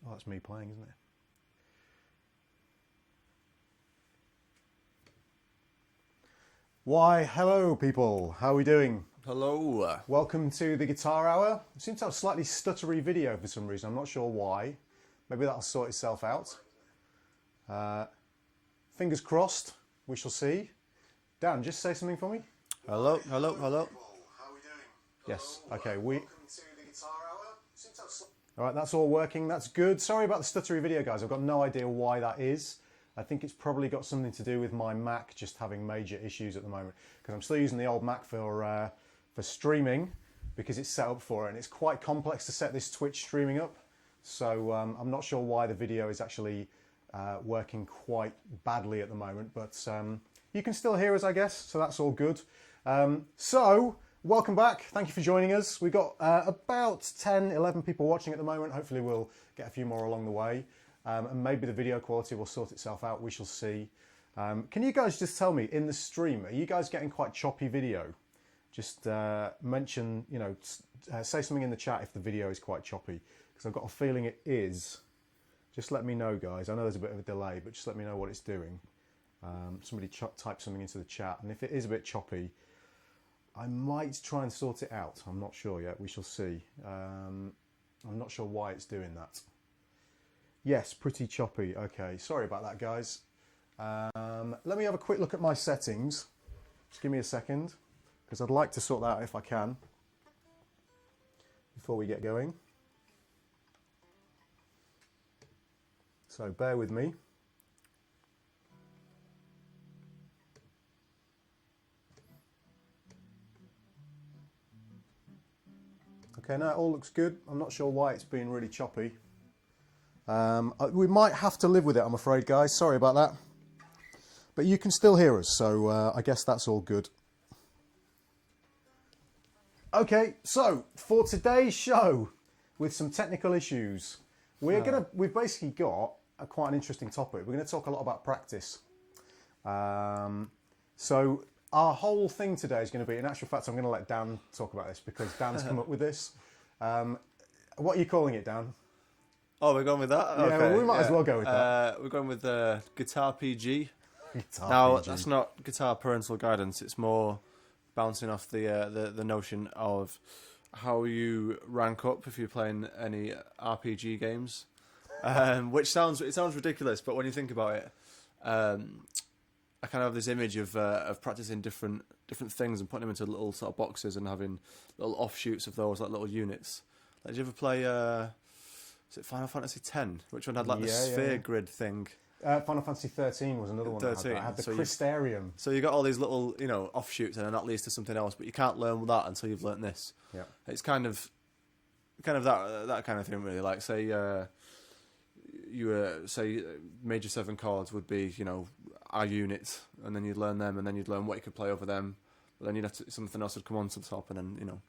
Oh, that's me playing, isn't it? Why, hello people. How are we doing? Hello. Welcome to the Guitar Hour. I seem to have a slightly stuttery video for some reason. I'm not sure why. Maybe that'll sort itself out. Fingers crossed. We shall see. Dan, just say something for me. Hello. How are we doing? Yes. Okay. All right. That's all working. That's good. Sorry about the stuttery video, guys. I've got no idea why that is. I think it's probably got something to do with my Mac just having major issues at the moment because I'm still using the old Mac for streaming because it's set up for it, and it's quite complex to set this Twitch streaming up. So I'm not sure why the video is actually working quite badly at the moment, but you can still hear us, I guess, so that's all good. So welcome back. Thank you for joining us. We've got about 10, 11 people watching at the moment. Hopefully we'll get a few more along the way. And maybe the video quality will sort itself out. We shall see. Can you guys just tell me in the stream, are you guys getting quite choppy video? Just mention, say something in the chat if the video is quite choppy, because I've got a feeling it is. Just let me know, guys. I know there's a bit of a delay, but just let me know what it's doing. Somebody type something into the chat, and if it is a bit choppy, I might try and sort it out. I'm not sure yet. We shall see. I'm not sure why it's doing that. Yes, pretty choppy. Okay, sorry about that, guys. Let me have a quick look at my settings. Just give me a second, because I'd like to sort that out if I can before we get going. So bear with me. Okay, now it all looks good. I'm not sure why it's being really choppy. We might have to live with it, I'm afraid, guys. Sorry about that. But you can still hear us, so I guess that's all good. Okay, so for today's show, with some technical issues, we've basically got quite an interesting topic. We're going to talk a lot about practice. So our whole thing today is going to be, in actual fact, I'm going to let Dan talk about this because Dan's come up with this. What are you calling it, Dan? Oh, we're going with that? Yeah, okay, well, we might as well go with that. We're going with Guitar PG. Guitar PG. That's not guitar parental guidance. It's more bouncing off the notion of how you rank up if you're playing any RPG games. Which sounds ridiculous, but when you think about it, I kind of have this image of practicing different things and putting them into little sort of boxes and having little offshoots of those, like little units. Like, did you ever play? Is it Final Fantasy X? Which one had like the sphere grid thing? Final Fantasy 13 was another one. 13. I had the Crystarium. So you got all these little, offshoots, and then that leads to something else. But you can't learn that until you've learnt this. Yeah. It's kind of that kind of thing, really. Like, say say major 7 chords would be, a unit, and then you'd learn them, and then you'd learn what you could play over them. But then something else would come on to the top, and then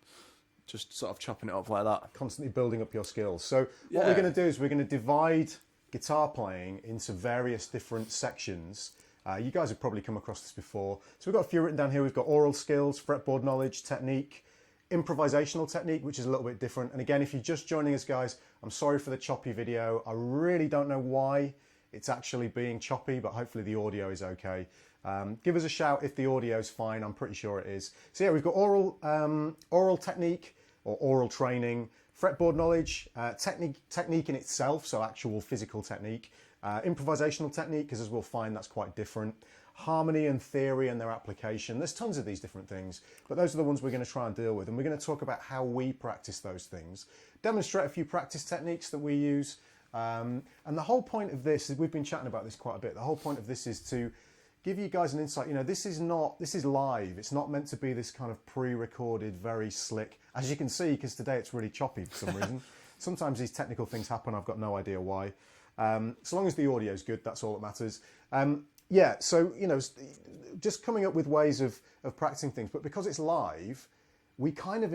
just sort of chopping it up like that. Constantly building up your skills. So what we're going to do is we're going to divide guitar playing into various different sections. You guys have probably come across this before. So we've got a few written down here. We've got aural skills, fretboard knowledge, technique, improvisational technique, which is a little bit different. And again, if you're just joining us, guys, I'm sorry for the choppy video. I really don't know why it's actually being choppy, but hopefully the audio is okay. Give us a shout if the audio is fine. I'm pretty sure it is. So yeah, we've got aural technique or aural training, fretboard knowledge, technique in itself, so actual physical technique, improvisational technique, because as we'll find that's quite different, harmony and theory and their application. There's tons of these different things, but those are the ones we're going to try and deal with, and we're going to talk about how we practice those things, demonstrate a few practice techniques that we use, and the whole point of this is, we've been chatting about this quite a bit, the whole point of this is to give you guys an insight. This is live. It's not meant to be this kind of pre-recorded, very slick, as you can see, because today it's really choppy for some reason. Sometimes these technical things happen. I've got no idea why. So long as the audio is good, that's all that matters. Yeah, so, just coming up with ways of practicing things, but because it's live, we kind of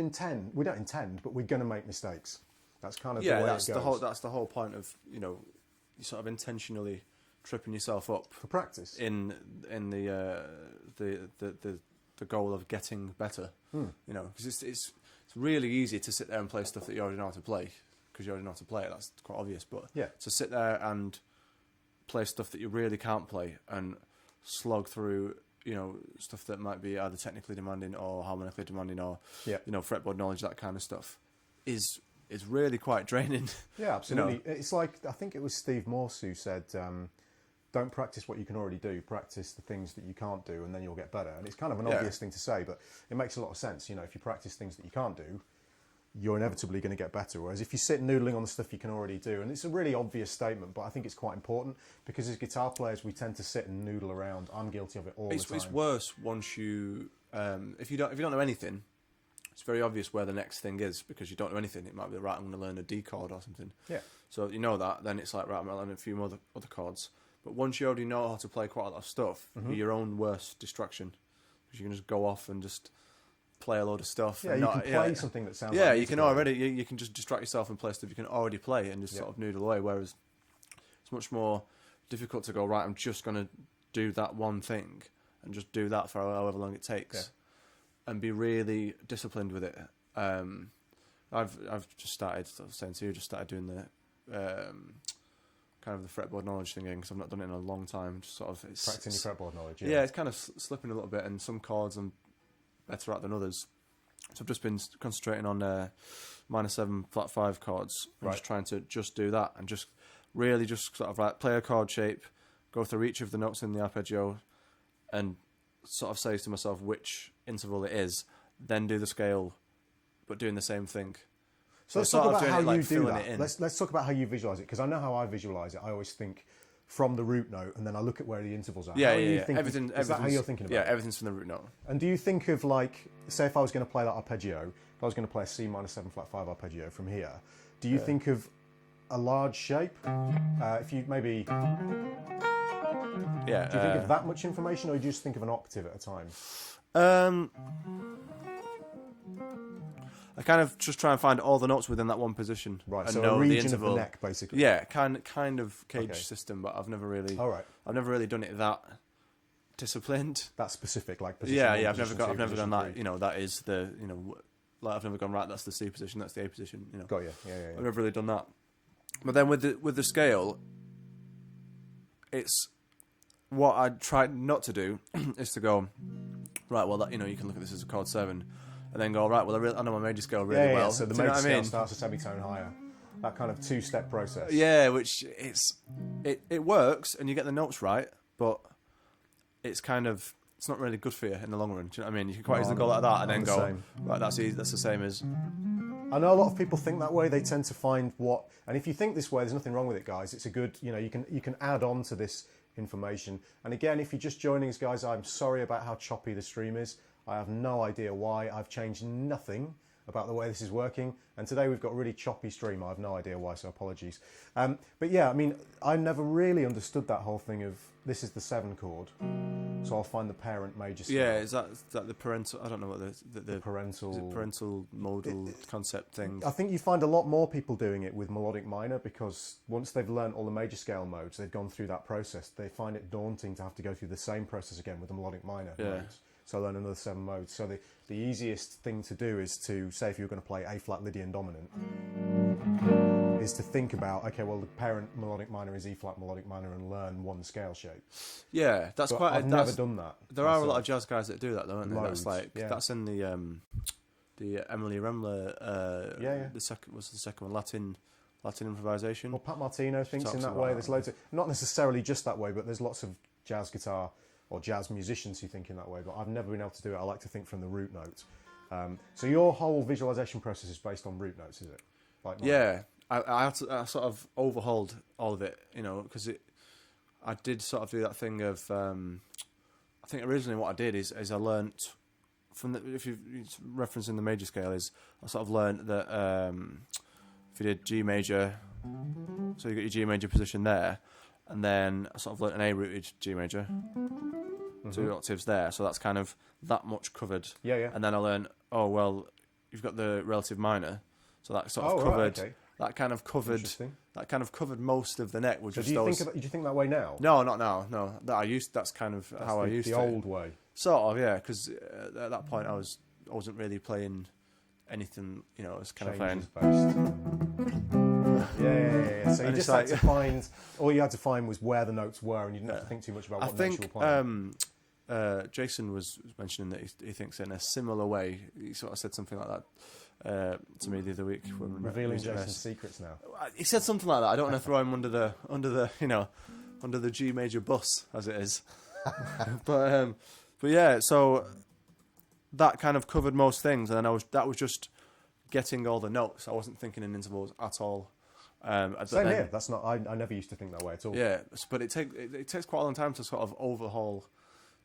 we don't intend, but we're going to make mistakes. That's kind of the way it goes. That's the whole point of, you sort of intentionally tripping yourself up for practice in the goal of getting better. Because it's really easy to sit there and play stuff that you already know how to play, because you already know how to play it. That's quite obvious. But Yeah. to sit there and play stuff that you really can't play and slog through, stuff that might be either technically demanding or harmonically demanding or, fretboard knowledge, that kind of stuff, is really quite draining. Yeah, absolutely. It's like, I think it was Steve Morse who said, don't practice what you can already do, practice the things that you can't do, and then you'll get better. And it's kind of an obvious thing to say, but it makes a lot of sense. If you practice things that you can't do, you're inevitably going to get better. Whereas if you sit noodling on the stuff you can already do, and it's a really obvious statement, but I think it's quite important, because as guitar players, we tend to sit and noodle around. I'm guilty of it all the time. It's worse once you, if you don't know anything, it's very obvious where the next thing is, because you don't know anything. It might be, right, I'm going to learn a D chord or something. Yeah. So you know that, then it's like, right, I'm going to learn a few more other chords. But once you already know how to play quite a lot of stuff, you're your own worst distraction. Because you can just go off and just play a load of stuff. Yeah, and you can play something that sounds Yeah, like you can already, you can just distract yourself and play stuff you can already play and just sort of noodle away, whereas it's much more difficult to go, right, I'm just going to do that one thing and just do that for however long it takes and be really disciplined with it. I've just started, I was saying to you, just started doing the kind of the fretboard knowledge thing again, because I've not done it in a long time. Just sort of practicing your fretboard knowledge. Yeah, it's kind of slipping a little bit, and some chords I'm better at than others. So I've just been concentrating on minor 7, flat 5 chords, and just trying to just do that, and just really just sort of like play a chord shape, go through each of the notes in the arpeggio, and sort of say to myself which interval it is, then do the scale, but doing the same thing. So let's talk about how you do that. Let's talk about how you visualize it, because I know how I visualize it. I always think from the root note, and then I look at where the intervals are. Yeah, Is that how you're thinking about it? Yeah, everything's from the root note. And do you think of, like, say if I was going to play that arpeggio, if I was going to play a C minor 7 flat 5 arpeggio from here, do you think of a large shape? If you maybe... Yeah. Do you think of that much information, or do you just think of an octave at a time? I kind of just try and find all the notes within that one position. Right, and so know a region the interval. of the neck, basically. Yeah, kind of cage system, but I've never really. All right. I've never really done it that disciplined. That specific, like position. Yeah, one, yeah. position I've never done that. three. That is the like I've never gone, right, that's the C position, that's the A position. Got you. Yeah. I've never really done that. But then with the scale, it's what I try not to do is to go, right, well, that, you can look at this as a chord 7. And then go, right, well, I know my major scale really well. So the major scale starts a semitone higher. That kind of 2-step process. Yeah, which it works, and you get the notes right, but it's not really good for you in the long run. Do you know what I mean? You can quite easily go like that and then go, right, that's easy, that's the same as... I know a lot of people think that way. They tend to find and if you think this way, there's nothing wrong with it, guys. It's a good, you can add on to this information. And again, if you're just joining us, guys, I'm sorry about how choppy the stream is. I have no idea why. I've changed nothing about the way this is working. And today we've got a really choppy stream. I have no idea why, so apologies. But yeah, I mean, I never really understood that whole thing of this is the 7 chord, so I'll find the parent major scale. Yeah, is that the parental? I don't know what the parental... Is it parental modal concept thing? I think you find a lot more people doing it with melodic minor, because once they've learnt all the major scale modes, they've gone through that process. They find it daunting to have to go through the same process again with the melodic minor modes. So learn another 7 modes. So the easiest thing to do is to, say if you're going to play A flat Lydian dominant, is to think about, okay, well, the parent melodic minor is E flat melodic minor, and learn one scale shape. Yeah, that's quite. I've never done that. There are a lot of jazz guys that do that, though, aren't Loads, they? That's in the Emily Remler. The second was the second one, Latin improvisation. Well, Pat Martino thinks in that way. There's loads of, not necessarily just that way, but there's lots of jazz guitar or jazz musicians who think in that way, but I've never been able to do it. I like to think from the root notes. So your whole visualization process is based on root notes, is it? Yeah, I sort of overhauled all of it, because I did sort of do that thing of, I think originally what I did is I learnt from if you're referencing the major scale, is I sort of learnt that if you did G major, so you got your G major position there, and then I sort of learnt an A rooted G major, 2 octaves there, so that's kind of that much covered. Yeah. And then I learned, oh well, you've got the relative minor, so that sort of covered. Right, okay. That kind of covered most of the neck. So do you think that way now? No, not now. No, that's kind of how I used the old way. Sort of, yeah. Because at that point I wasn't really playing anything. I was kind of playing. Based. Yeah. So you And just it's had to like- find, all you had to find was where the notes were, and you didn't have to think too much about I what notes you think were playing. Jason was mentioning that he thinks in a similar way. He sort of said something like that to me the other week. When we met Revealing face to face. Jason's secrets now. He said something like that. I don't want to throw him under the G major bus as it is. but yeah, so that kind of covered most things, and then that was just getting all the notes. I wasn't thinking in intervals at all. Same here. That's not. I never used to think that way at all. Yeah, but it takes quite a long time to sort of overhaul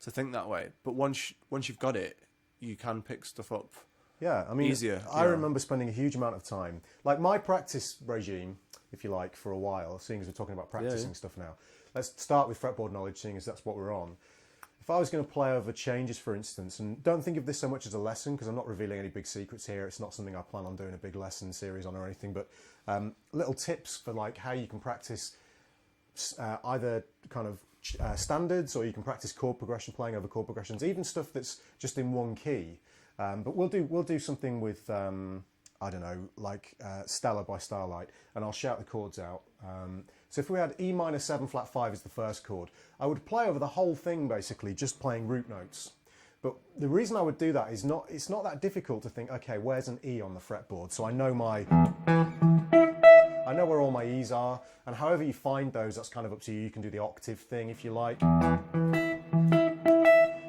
to think that way. But once you've got it, you can pick stuff up. Yeah, I mean, easier. I remember spending a huge amount of time, like my practice regime, if you like, for a while. Seeing as we're talking about practicing stuff now, let's start with fretboard knowledge, seeing as that's what we're on. If I was going to play over changes, for instance, and don't think of this so much as a lesson, because I'm not revealing any big secrets here. It's not something I plan on doing a big lesson series on or anything, but little tips for like how you can practice either kind of standards, or you can practice chord progression, playing over chord progressions, even stuff that's just in one key. But we'll do something with I don't know, like Stella by Starlight, and I'll shout the chords out. So if we had E minor 7 flat 5 as the first chord, I would play over the whole thing basically, just playing root notes. But the reason I would do that is it's not that difficult to think, okay, where's an E on the fretboard? So I know where all my E's are, and however you find those, that's kind of up to you. You can do the octave thing if you like.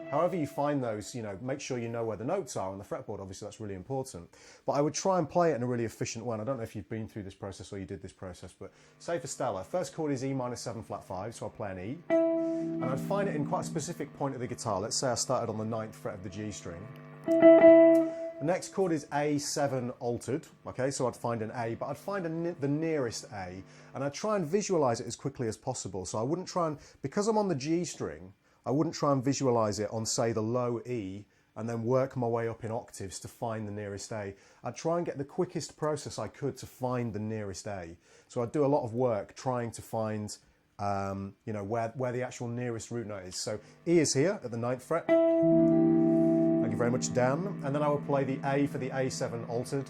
However you find those, make sure you know where the notes are on the fretboard. Obviously, that's really important. But I would try and play it in a really efficient way. And I don't know if you've been through this process or you did this process, but say for Stella, first chord is E minor 7 flat 5, so I'll play an E. And I'd find it in quite a specific point of the guitar. Let's say I started on the 9th fret of the G string. The next chord is A7 altered, okay, so I'd find an A, but I'd find the nearest A, and I'd try and visualize it as quickly as possible. So I wouldn't try and, because I'm on the G string, I wouldn't try and visualize it on, say, the low E, and then work my way up in octaves to find the nearest A. I'd try and get the quickest process I could to find the nearest A. So I'd do a lot of work trying to find, where the actual nearest root note is. So E is here at the 9th fret. Thank you very much, Dan. And then I will play the A for the A7 altered.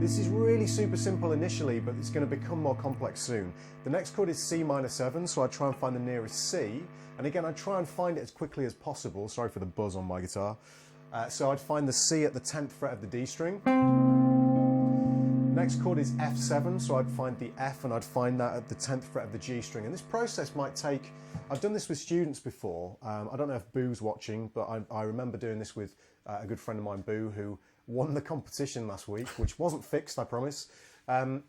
This is really super simple initially, but it's going to become more complex soon. The next chord is C minor 7, so I try and find the nearest C. And again, I try and find it as quickly as possible. Sorry for the buzz on my guitar. So I'd find the C at the 10th fret of the D string. Next chord is F7, so I'd find the F, and I'd find that at the 10th fret of the G string. And this process might take, I've done this with students before. I don't know if Boo's watching, but I remember doing this with a good friend of mine, Boo, who won the competition last week, which wasn't fixed, I promise. And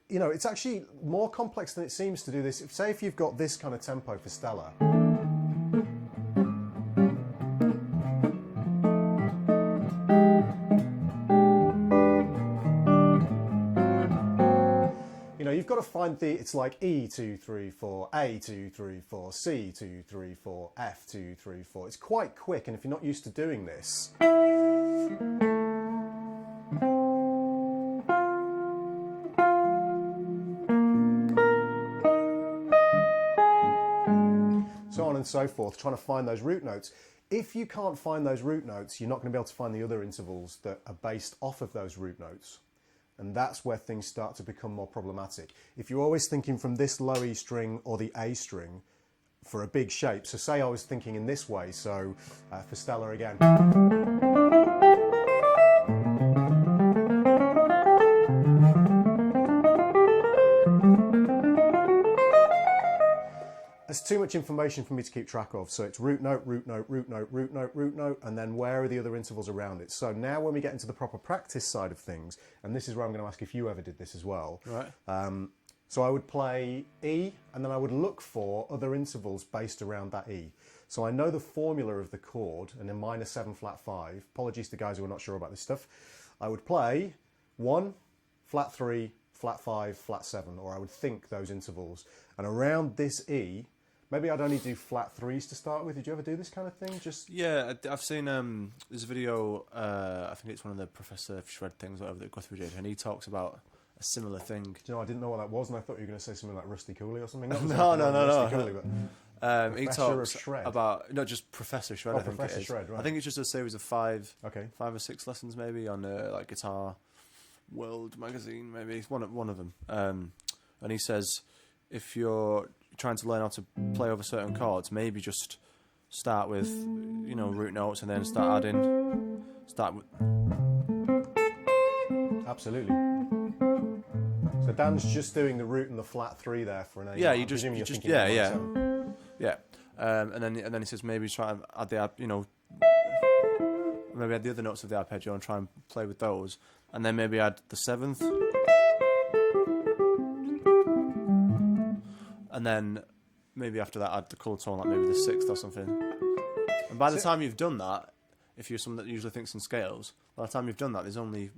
it's actually more complex than it seems to do this. Say if you've got this kind of tempo for Stella. You've got to find it's like E 2 3 4, A 2 3 4, C 2 3 4, F 2 3 4. It's quite quick, and if you're not used to doing this, so on and so forth, trying to find those root notes. If you can't find those root notes, you're not going to be able to find the other intervals that are based off of those root notes. And that's where things start to become more problematic. If you're always thinking from this low E string or the A string for a big shape, so say I was thinking in this way, so for Stella again. There's too much information for me to keep track of. So it's root note, root note, root note, root note, root note, and then where are the other intervals around it? So now when we get into the proper practice side of things, and this is where I'm going to ask if you ever did this as well. Right. So I would play E, and then I would look for other intervals based around that E. So I know the formula of the chord, and in minor 7 flat 5, apologies to guys who are not sure about this stuff, I would play 1, flat 3, flat 5, flat 7, or I would think those intervals. And around this E, maybe I'd only do flat 3s to start with. Did you ever do this kind of thing? Yeah, I've seen there's a video, I think it's one of the Professor Shred things, whatever, that Guthrie did, and he talks about a similar thing. Do you know, I didn't know what that was, and I thought you were going to say something like Rusty Cooley or something. No. Rusty Cooley, but he talks about, not just Professor Shred, I think Professor it is. Shred, right. I think it's just a series of 5 or 6 lessons maybe on like guitar, World magazine, maybe it's one of them. And he says if you're trying to learn how to play over certain chords, maybe just start with root notes and then start with. Absolutely. So Dan's just doing the root and the flat 3 there for an A. Yeah, I'm you just presuming you're thinking yeah, of yeah, 7. yeah. And then he says maybe try and add maybe add the other notes of the arpeggio and try and play with those, and then maybe add the 7th, and then maybe after that add the colour tone, like maybe the 6th or something. And by the time you've done that, if you're someone that usually thinks in scales, by the time you've done that, there's only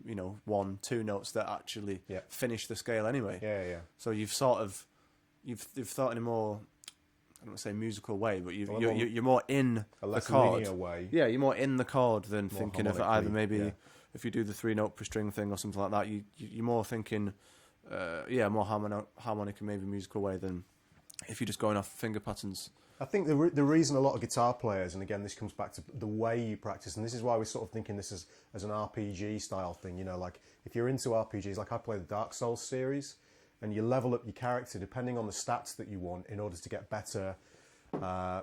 1, 2 notes that actually finish the scale anyway. Yeah. So you've thought in a more, I don't want to say musical way, but you're more in the chord. Linear way. Yeah, you're more in the chord than more thinking of either maybe if you do the 3-note per string thing or something like that. You're more thinking, more harmonic and maybe musical way than if you're just going off finger patterns. I think the reason a lot of guitar players, and again this comes back to the way you practice, and this is why we're sort of thinking this as an RPG style thing. Like if you're into RPGs, like I play the Dark Souls series, and you level up your character depending on the stats that you want in order to get better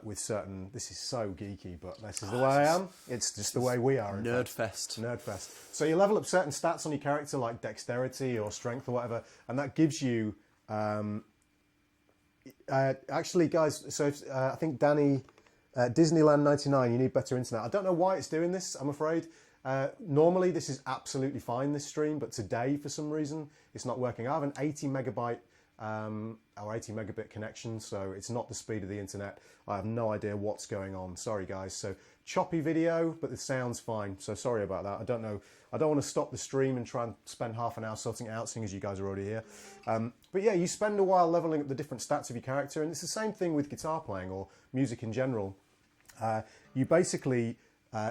with certain. This is so geeky, but this is the way I am. It's just the way we are. Nerd fest. So you level up certain stats on your character, like dexterity or strength or whatever, and that gives you. Actually, guys, so I think Danny, Disneyland 99, you need better internet. I don't know why it's doing this, I'm afraid. Normally, this is absolutely fine, this stream, but today, for some reason, it's not working. I have an 80 megabyte or 80 megabit connection, so it's not the speed of the internet. I have no idea what's going on. Sorry, guys. So choppy video, but the sound's fine. So sorry about that. I don't know. I don't want to stop the stream and try and spend half an hour sorting it out, seeing as you guys are already here. But yeah, you spend a while leveling up the different stats of your character, and it's the same thing with guitar playing or music in general. You basically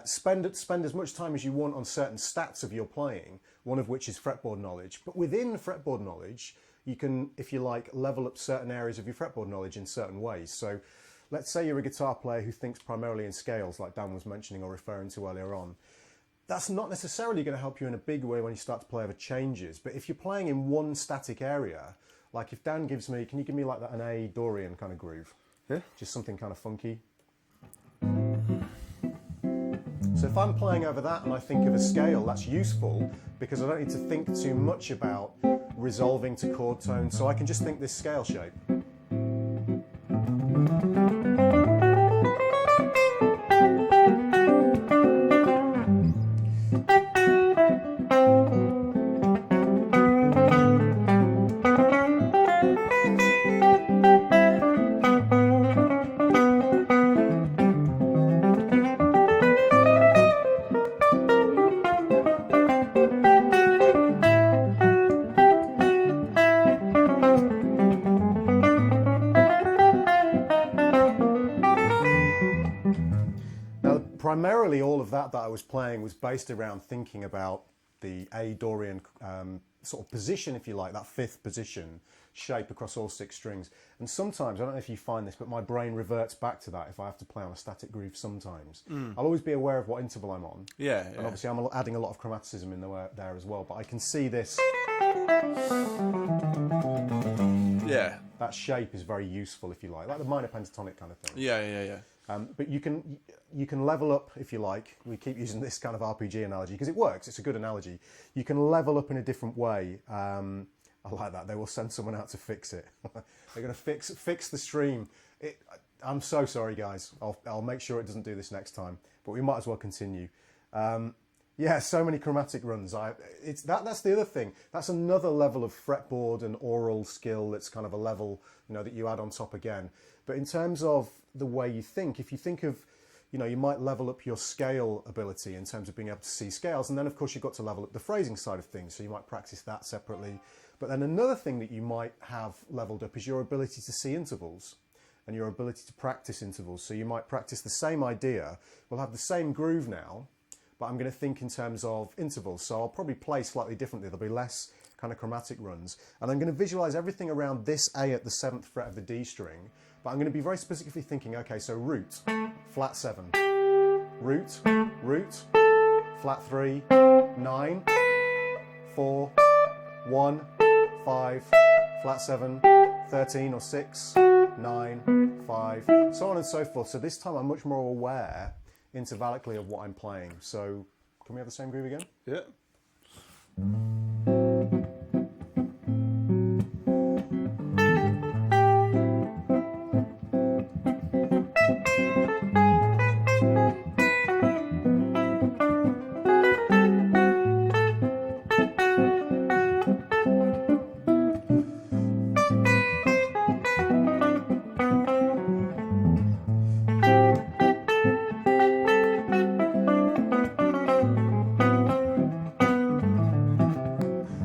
spend as much time as you want on certain stats of your playing, one of which is fretboard knowledge. But within fretboard knowledge, you can, if you like, level up certain areas of your fretboard knowledge in certain ways. So let's say you're a guitar player who thinks primarily in scales, like Dan was mentioning or referring to earlier on. That's not necessarily going to help you in a big way when you start to play over changes. But if you're playing in one static area, like if Dan gives me, can you give me like an A Dorian kind of groove? Yeah. Just something kind of funky. So if I'm playing over that and I think of a scale, that's useful because I don't need to think too much about resolving to chord tone, so I can just think this scale shape. Primarily, all of that I was playing was based around thinking about the A Dorian sort of position, if you like, that fifth position shape across all 6 strings. And sometimes, I don't know if you find this, but my brain reverts back to that if I have to play on a static groove sometimes. I'll always be aware of what interval I'm on. Yeah. And obviously I'm adding a lot of chromaticism in there as well, but I can see this. Yeah. That shape is very useful, if you like the minor pentatonic kind of thing. Yeah. But you can level up, if you like. We keep using this kind of RPG analogy because it works. It's a good analogy. You can level up in a different way. I like that. They will send someone out to fix it. They're going to fix the stream. I'm so sorry, guys. I'll make sure it doesn't do this next time. But we might as well continue. Yeah, so many chromatic runs. That's the other thing. That's another level of fretboard and aural skill. That's kind of a level, that you add on top again. But in terms of the way you think, if you think of, you might level up your scale ability in terms of being able to see scales, and then of course you've got to level up the phrasing side of things. So you might practice that separately. But then another thing that you might have leveled up is your ability to see intervals and your ability to practice intervals. So you might practice the same idea. We'll have the same groove now, but I'm going to think in terms of intervals. So I'll probably play slightly differently. There'll be less kind of chromatic runs. And I'm going to visualize everything around this A at the 7th fret of the D string. But I'm going to be very specifically thinking, okay, so root, flat 7, root, flat 3, 9, 4, 1, 5, flat 7, 13 or 6, 9, 5, so on and so forth. So this time I'm much more aware intervallically of what I'm playing. So can we have the same groove again? Yeah.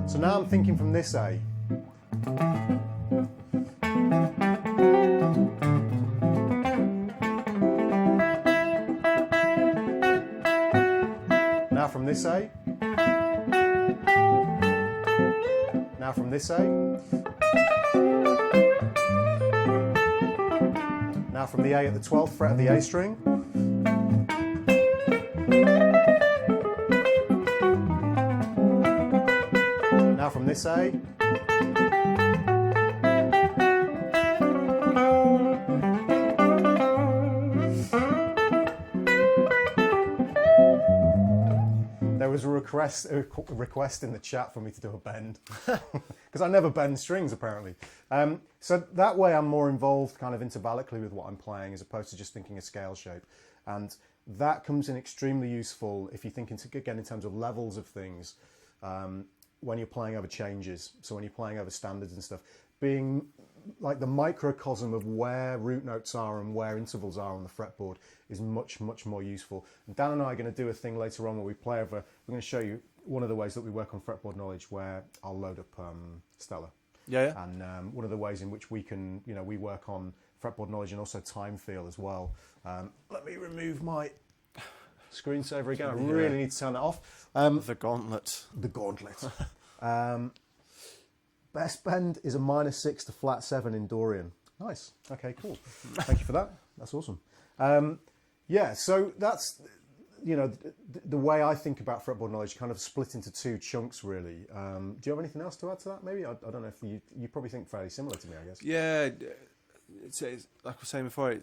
So now I'm thinking from this A. Now from this A. Now from this A. Now from the A at the 12th fret of the A string. Now from this A. There was a request in the chat for me to do a bend, because I never bend strings apparently. So that way I'm more involved kind of intervallically with what I'm playing as opposed to just thinking a scale shape. And that comes in extremely useful if you think again in terms of levels of things. When you're playing over changes, so when you're playing over standards and stuff, being like the microcosm of where root notes are and where intervals are on the fretboard is much, much more useful. And Dan and I are going to do a thing later on where we play over, we're going to show you one of the ways that we work on fretboard knowledge where I'll load up Stella. Yeah. And one of the ways in which we can, we work on fretboard knowledge and also time feel as well. Let me remove my screensaver again. I really need to turn that off. The gauntlet. The gauntlet. Best bend is a -6 to flat 7 in Dorian. Nice. Okay, cool. Thank you for that. That's awesome. Yeah, so that's, the way I think about fretboard knowledge kind of split into two chunks, really. Do you have anything else to add to that, maybe? I don't know if you probably think fairly similar to me, I guess. Yeah, it's like I was saying before,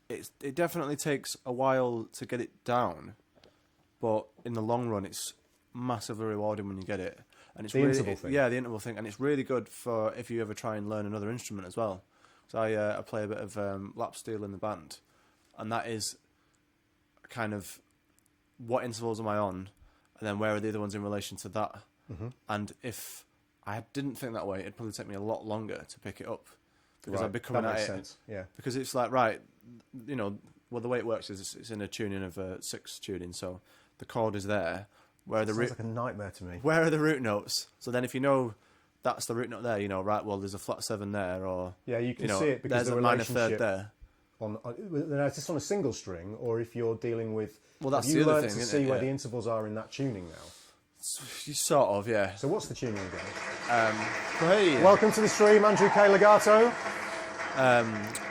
it definitely takes a while to get it down, but in the long run, it's massively rewarding when you get it. And it's the interval thing. Yeah, the interval thing, and it's really good for if you ever try and learn another instrument as well. So I play a bit of lap steel in the band, and that is kind of what intervals am I on, and then where are the other ones in relation to that. Mm-hmm. And if I didn't think that way, it'd probably take me a lot longer to pick it up because I'd be coming at it. Sense. Yeah. Because it's like, right, well, the way it works is it's in a tuning of a 6 tuning, so the chord is there. Where the sounds like a nightmare to me. Where are the root notes? So then if you know that's the root note there, right, well, there's a flat 7 there, or... Yeah, you can see it because there's a minor third there. Is this on a single string, or if you're dealing with... Well, that's the other thing, to see where the intervals are in that tuning now? Sort of, yeah. So what's the tuning again? Hey. Welcome to the stream, Andrew K. Legato.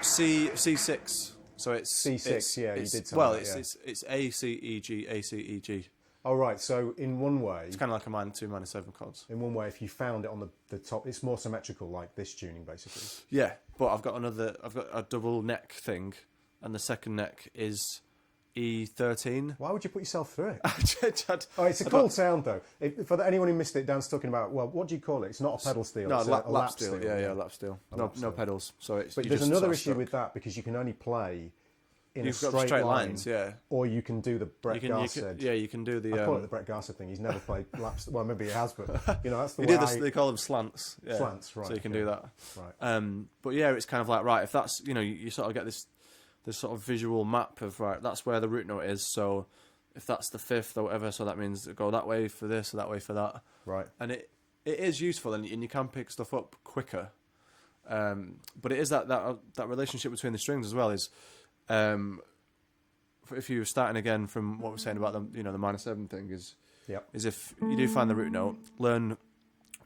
C6. So it's... C6, you did tell me that, it's A, C, E, G, A, C, E, G. Oh, right, so in one way... It's kind of like a -2, -7 chords. In one way, if you found it on the top, it's more symmetrical, like this tuning, basically. Yeah, but I've got a double neck thing, and the second neck is E13. Why would you put yourself through it? It's a cool sound, though. For anyone who missed it, Dan's talking about, well, what do you call it? It's not a pedal steel. No, it's lap a lap steel. steel. Yeah, lap steel. No pedals. So it's... But there's another issue with that, because you can only play... You've got straight lines, yeah. Or you can do the Brett Garsed. Yeah, you can do the... I call it the Brett Garsed thing. He's never played laps. Well, maybe he has, but that's the way. They call them slants. Yeah. Slants, right? So you can do that. Right. But yeah, it's kind of like, right, if that's you sort of get this sort of visual map of, right, that's where the root note is. So if that's the 5th or whatever, so that means go that way for this or that way for that. Right. And it is useful, and you can pick stuff up quicker. But it is that relationship between the strings as well is. If you were starting again from what we're saying about the the -7 thing is if you do find the root note, learn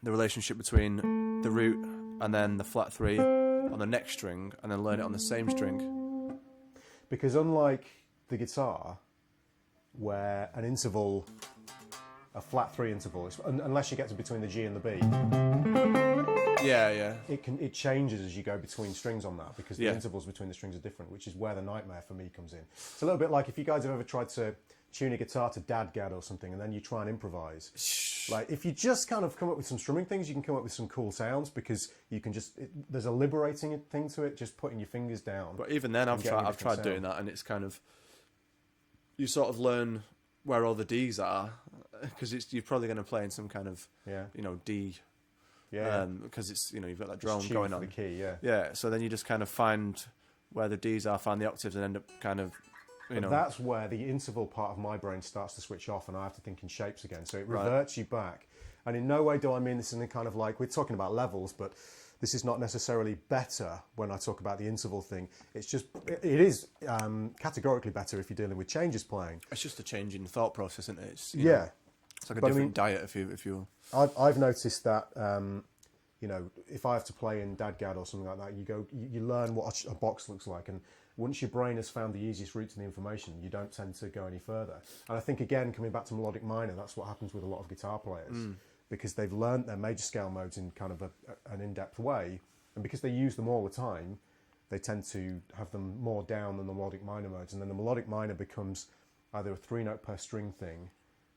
the relationship between the root and then the flat 3 on the next string, and then learn it on the same string. Because unlike the guitar, where an interval a flat 3 interval, unless you get to between the G and the B. Yeah. It changes as you go between strings on that, because the Yeah. intervals between the strings are different, which is where the nightmare for me comes in. It's a little bit like if you guys have ever tried to tune a guitar to dadgad or something, and then you try and improvise. Like, if you just kind of come up with some strumming things, you can come up with some cool sounds, because you can just there's a liberating thing to it, just putting your fingers down. But even then, I've tried sound. doing that, and it's kind of, you sort of learn where all the Ds are, because you're probably going to play in some kind of D. Yeah. Because it's you've got that drone going on. The key, yeah. Yeah. So then you just kind of find where the Ds are, find the octaves, and end up kind of That's where the interval part of my brain starts to switch off, and I have to think in shapes again. So it reverts you back. And in no way do I mean this in a kind of like, we're talking about levels, but this is not necessarily better when I talk about the interval thing. It's just, it is categorically better if you're dealing with changes playing. It's just a change in thought process, isn't it? It's, it's like a different diet, if you. I've noticed that, if I have to play in dadgad or something like that, you learn what a box looks like, and once your brain has found the easiest route to the information, you don't tend to go any further. And I think, again, coming back to melodic minor, that's what happens with a lot of guitar players, because they've learned their major scale modes in kind of an in-depth way, and because they use them all the time, they tend to have them more down than the melodic minor modes, and then the melodic minor becomes either a 3-note per string thing,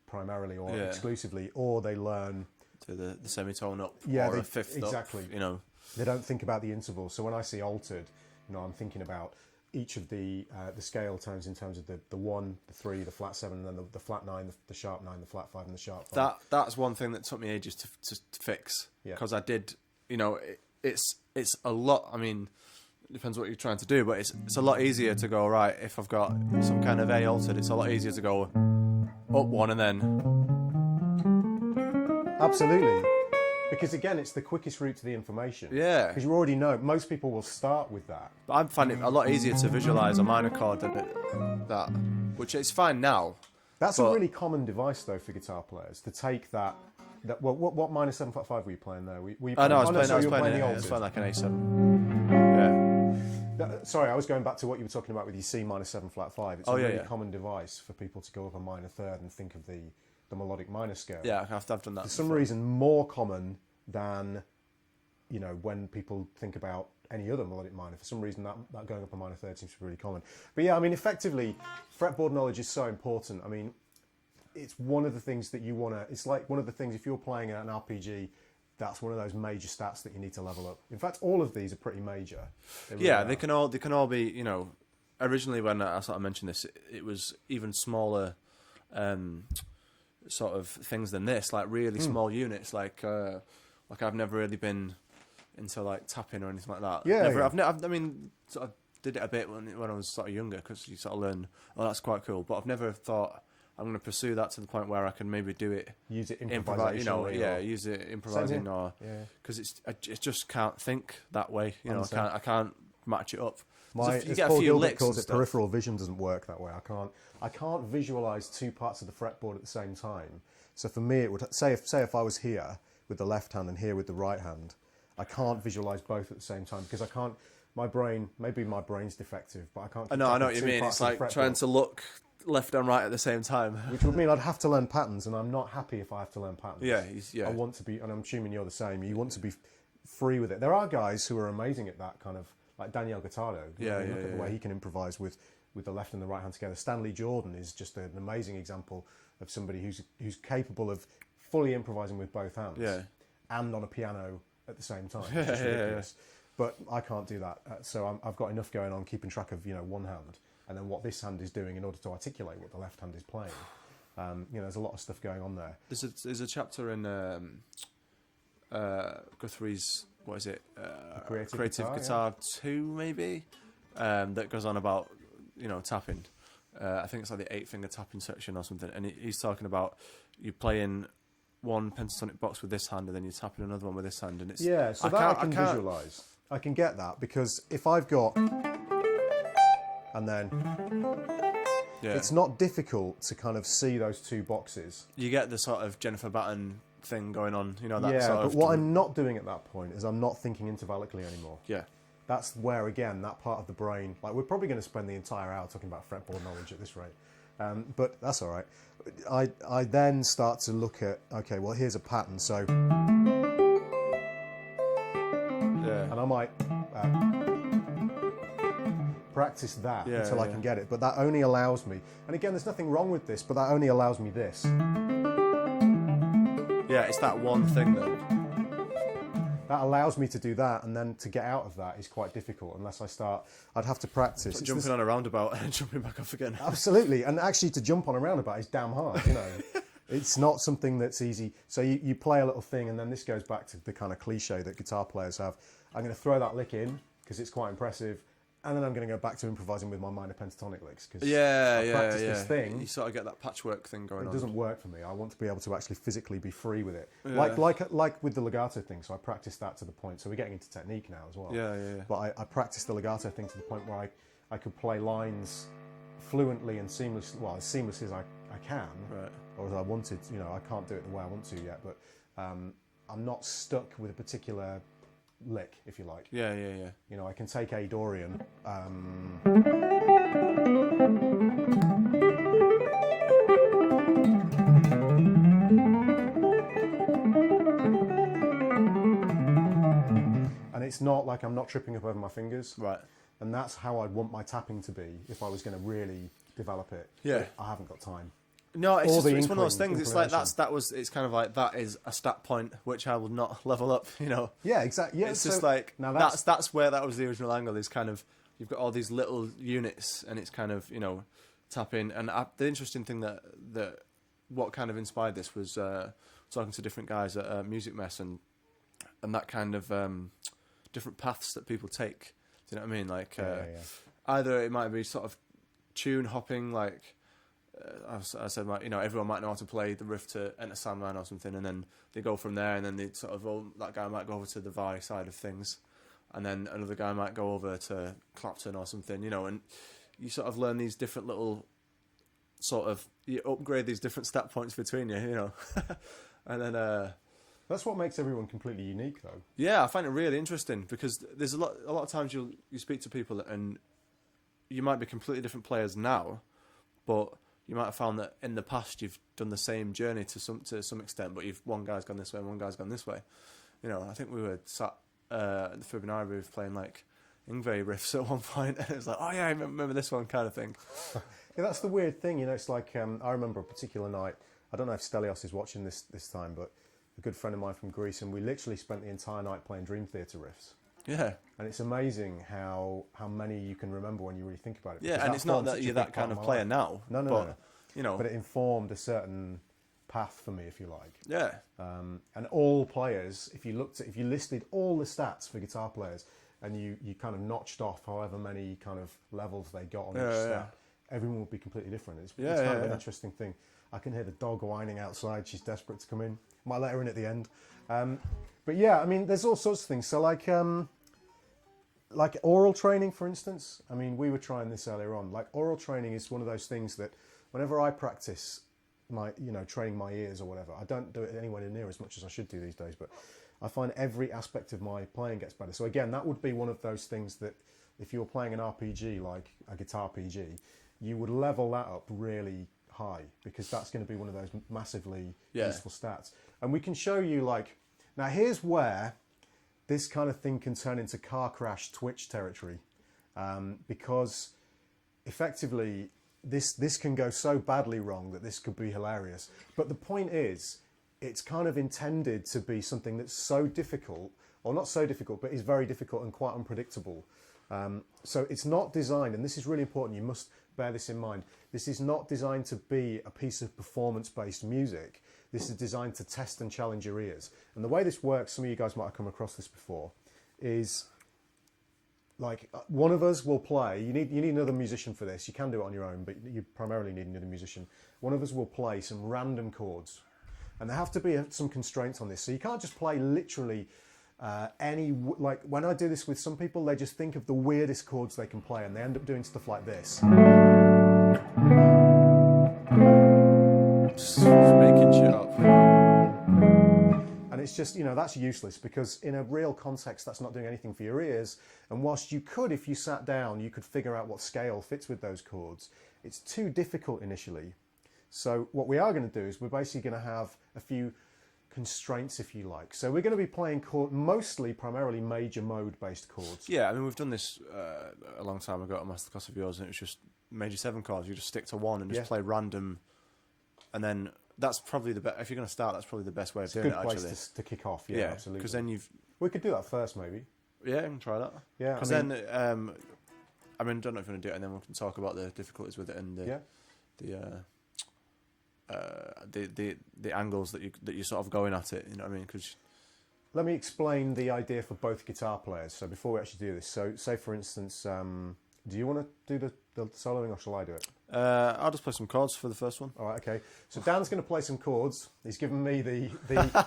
primarily or exclusively, or they learn to the semitone up, or a fifth exactly. up, They don't think about the intervals. So when I see altered, I'm thinking about each of the scale tones in terms of the 1, the 3, the flat 7, and then the flat 9, the sharp 9, the flat 5, and the sharp 5. That's one thing that took me ages to fix, because I did, it's a lot. I mean, it depends what you're trying to do, but it's a lot easier to go, right, if I've got some kind of A altered, it's a lot easier to go up one and then. Absolutely. Because again, it's the quickest route to the information. Yeah. Because you already know, most people will start with that. But I'm finding it a lot easier to visualise a minor chord than that, which is fine now. That's a really common device, though, for guitar players, to take that what minor 7 flat 5 were you playing there? I was playing like an A7. Yeah. Sorry, I was going back to what you were talking about with your C minor 7 flat 5. It's a really common device for people to go up a minor third and think of the melodic minor scale. Yeah, I've done that. For some reason, more common than when people think about any other melodic minor. For some reason, that going up a minor third seems to be really common. But yeah, I mean, effectively, fretboard knowledge is so important. I mean, it's one of the things that you want to. It's like one of the things, if you're playing an RPG, that's one of those major stats that you need to level up. In fact, all of these are pretty major. They can all be. Originally when I sort of mentioned this, it was even smaller. Sort of things than this, like really small units, like I've never really been into like tapping or anything like that. I mean, sort of did it a bit when I was sort of younger, because you sort of learn, oh, that's quite cool. But I've never thought I'm going to pursue that to the point where I can maybe do it, use it improvisationally, use it improvising, or because I just can't think that way. I can't match it up. You get a few licks. Calls it peripheral vision doesn't work that way. I can't visualize two parts of the fretboard at the same time. So for me, it would say if I was here with the left hand and here with the right hand, I can't visualize both at the same time, because I can't. Maybe my brain's defective, but I can't. I know what you mean. It's like trying to look left and right at the same time. Which would mean I'd have to learn patterns, and I'm not happy if I have to learn patterns. Yeah. I want to be, and I'm assuming you're the same. You want to be free with it. There are guys who are amazing at that kind of. Like Daniel Guittardo, look at the way he can improvise with the left and the right hand together. Stanley Jordan is just an amazing example of somebody who's capable of fully improvising with both hands and on a piano at the same time. It's just ridiculous. But I can't do that. So I've got enough going on keeping track of one hand and then what this hand is doing in order to articulate what the left hand is playing. There's a lot of stuff going on there. There's a chapter in Guthrie's. What is it? Creative Guitar 2, maybe, that goes on about tapping. I think it's like the 8-finger tapping section or something, and he's talking about you playing one pentatonic box with this hand, and then you're tapping another one with this hand, and it's so I can visualize. I can get that, because if I've got and then it's not difficult to kind of see those two boxes. You get the sort of Jennifer Batten thing going on, that but what I'm not doing at that point is I'm not thinking intervallically anymore. Yeah. That's where, again, that part of the brain, like we're probably going to spend the entire hour talking about fretboard knowledge at this rate. But that's all right. I then start to look at, okay, well, here's a pattern. So, Yeah. and I might practice that until I can get it. But that only allows me, and again, there's nothing wrong with this, but that only allows me this. Yeah, it's that one thing that... That allows me to do that, and then to get out of that is quite difficult unless I start. I'd have to practice. Like jumping on a roundabout and jumping back off again. Absolutely, and actually to jump on a roundabout is damn hard, you know. It's not something that's easy. So you play a little thing, and then this goes back to the kind of cliche that guitar players have. I'm going to throw that lick in because it's quite impressive, and then I'm going to go back to improvising with my minor pentatonic licks because I practice this thing. You sort of get that patchwork thing going on. It doesn't work for me. I want to be able to actually physically be free with it, Yeah. like with the legato thing. So I practice that to the point. So we're getting into technique now as well. Yeah. But I practice the legato thing to the point where I could play lines fluently and seamlessly, well, as seamlessly as I can, Right. or as I wanted. You know, I can't do it the way I want to yet, but I'm not stuck with a particular lick, if you like. Yeah. You know, I can take A Dorian. And it's not like I'm not tripping up over my fingers. Right. And that's how I'd want my tapping to be if I was going to really develop it. Yeah. But I haven't got time. No, it's Or just, the it's one of those things. It's like inclination. it's kind of like that is a stat point which I will not level up. You know. Yeah, exactly. Yeah, It's just like now that's where that was the original angle. Is kind of you've got all these little units, and it's kind of tapping. And the interesting thing that what kind of inspired this was talking to different guys at Music Mess and that kind of different paths that people take. Do you know what I mean? Like either it might be sort of tune hopping, like. I said, like, everyone might know how to play the riff to Enter Sandman or something, and then they go from there, and then they sort of, that guy might go over to the Vi side of things, and then another guy might go over to Clapton or something, and you sort of learn these different little you upgrade these different stat points between you, and then that's what makes everyone completely unique, though. Yeah, I find it really interesting because there's a lot of times you speak to people and you might be completely different players now, but you might have found that in the past you've done the same journey to some extent, but one guy's gone this way and one guy's gone this way. I think we were sat at the Fibonacci booth playing like Yngwie riffs at one point, and it was like, oh yeah, I remember this one kind of thing. Yeah, that's the weird thing, it's like I remember a particular night. I don't know if Stelios is watching this time, but a good friend of mine from Greece, and we literally spent the entire night playing Dream Theater riffs. Yeah. And it's amazing how many you can remember when you really think about it. Yeah, and it's not that you're that kind of player now. No. But it informed a certain path for me, if you like. Yeah. And all players, if you listed all the stats for guitar players, and you kind of notched off however many kind of levels they got on each stat, everyone would be completely different. It's kind of an interesting thing. I can hear the dog whining outside. She's desperate to come in. Might let her in at the end. But yeah, I mean, there's all sorts of things. So like oral training, for instance. I mean, we were trying this earlier on. Like oral training is one of those things that whenever I practice my, training my ears or whatever, I don't do it anywhere near as much as I should do these days, but I find every aspect of my playing gets better. So again, that would be one of those things that if you were playing an RPG, like a guitar PG, you would level that up really high because that's going to be one of those massively useful stats. And we can show you now here's where this kind of thing can turn into car crash Twitch territory, because effectively this can go so badly wrong that this could be hilarious. But the point is, it's kind of intended to be something that's so difficult, or not so difficult, but is very difficult and quite unpredictable. So it's not designed, and this is really important, you must bear this in mind, this is not designed to be a piece of performance-based music. This is designed to test and challenge your ears. And the way this works, some of you guys might have come across this before, is like one of us will play, you need another musician for this, you can do it on your own, but you primarily need another musician. One of us will play some random chords, and there have to be some constraints on this. So you can't just play literally like when I do this with some people, they just think of the weirdest chords they can play and they end up doing stuff like this. Just making shit up. And it's just, that's useless because in a real context, that's not doing anything for your ears. And whilst you could, if you sat down, you could figure out what scale fits with those chords. it's too difficult initially. So what we are going to do is we're basically going to have a few constraints, if you like. So we're going to be playing primarily major mode based chords. Yeah, I mean, we've done this a long time ago at a masterclass of yours, and it was just major 7 chords. You just stick to one and just play random, and then that's probably the best. If you're going to start, that's probably the best way of doing it. It's a good place to kick off. Yeah, absolutely. Because then we could do that first, maybe. Yeah, you can try that. Yeah, because then I mean, I don't know if you want to do it, and then we can talk about the difficulties with it and the angles that you're sort of going at it. You know what I mean? Because let me explain the idea for both guitar players. So before we actually do this, so say for instance, do you want to do the soloing or shall I do it? I'll just play some chords for the first one. All right, okay. So Dan's going to play some chords. He's given me the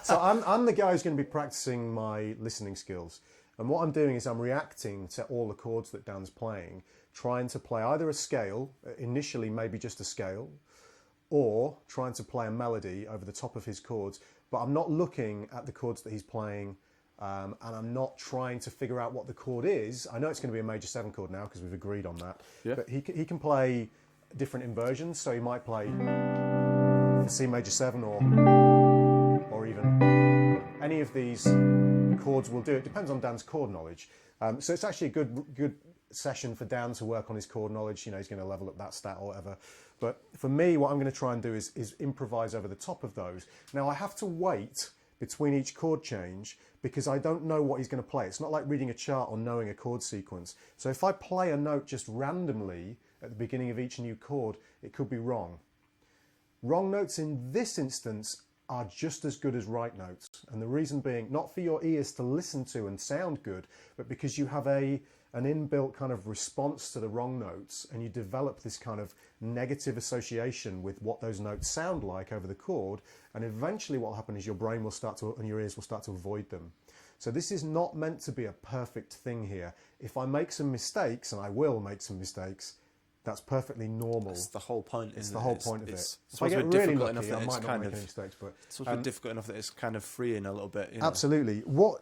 so I'm the guy who's going to be practicing my listening skills. And what I'm doing is I'm reacting to all the chords that Dan's playing, trying to play either a scale, initially maybe just a scale, or trying to play a melody over the top of his chords. But I'm not looking at the chords that he's playing, and I'm not trying to figure out what the chord is. I know it's going to be a major 7 chord now because we've agreed on that. Yeah. But he can play different inversions, so he might play C major 7 or even any of these chords will do. It depends on Dan's chord knowledge. So it's actually a good session for Dan to work on his chord knowledge. You know, he's going to level up that stat or whatever. But for me, what I'm going to try and do is improvise over the top of those. Now, I have to wait between each chord change because I don't know what he's going to play. It's not like reading a chart or knowing a chord sequence. So if I play a note just randomly at the beginning of each new chord, it could be wrong. Wrong notes in this instance are just as good as right notes. And the reason being, not for your ears to listen to and sound good, but because you have an inbuilt kind of response to the wrong notes, and you develop this kind of negative association with what those notes sound like over the chord, and eventually what will happen is your brain will start to, and your ears will start to avoid them. So this is not meant to be a perfect thing here. If I make some mistakes, and I will make some mistakes, that's perfectly normal. That's the whole point. It's the whole point of it. It's if I get really lucky, I might not make any mistakes. But it's supposed to be difficult enough that it's kind of freeing a little bit. You know? Absolutely. What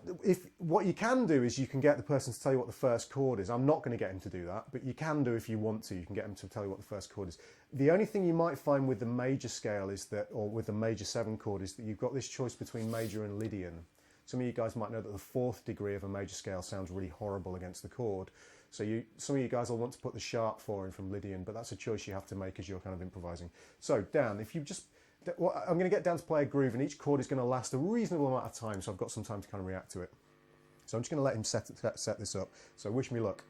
you can do is you can get the person to tell you what the first chord is. I'm not going to get him to do that, but you can do if you want to. You can get him to tell you what the first chord is. The only thing you might find with the major scale is that, or with the major 7 chord, is that you've got this choice between major and Lydian. Some of you guys might know that the 4th degree of a major scale sounds really horrible against the chord. So some of you guys will want to put the sharp 4 in from Lydian, but that's a choice you have to make as you're kind of improvising. So Dan, if you just, I'm going to get Dan to play a groove, and each chord is going to last a reasonable amount of time, so I've got some time to kind of react to it. So I'm just going to let him set this up. So wish me luck.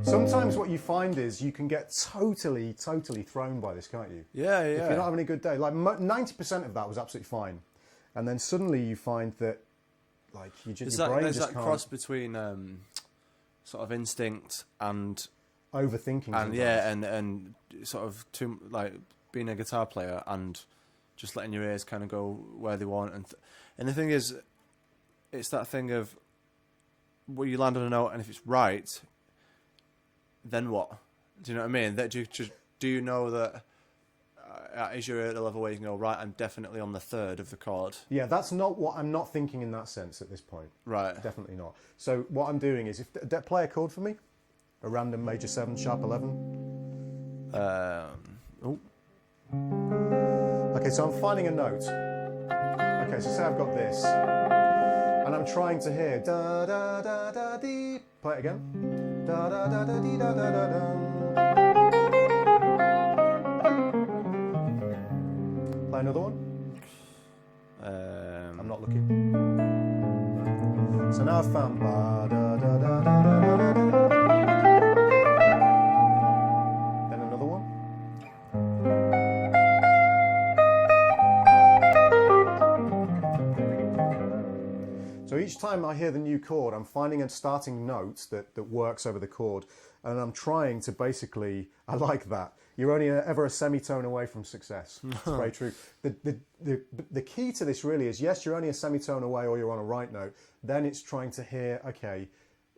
Sometimes what you find is you can get totally thrown by this, can't you? Yeah. If you're not having a good day, like 90% of that was absolutely fine, and then suddenly you find that, like, your brain just that can't. cross between sort of instinct and overthinking. and yeah, and sort of too like being a guitar player and just letting your ears kind of go where they want. And the thing is, it's that thing of where you land on a note, and if it's right, then what? Do you know what I mean? That do you know that is you're at a level where you can go, right, I'm definitely on the third of the chord. Yeah, that's not what I'm not thinking in that sense at this point. Right. Definitely not. So what I'm doing is, if play a chord for me, a random major 7 sharp 11. Oh. Okay, so I'm finding a note. Okay, so say I've got this, and I'm trying to hear da da da da dee. Play it again. Da da da da dee da da da da. Play another one. I'm not looking. So now I've found ba da da da da da da da. Then another one. So each time I hear the new chord, I'm finding a starting note that works over the chord, and I'm trying to basically, I like that. You're only ever a semitone away from success. It's very true. The key to this really is, yes, you're only a semitone away or you're on a right note. Then it's trying to hear, okay,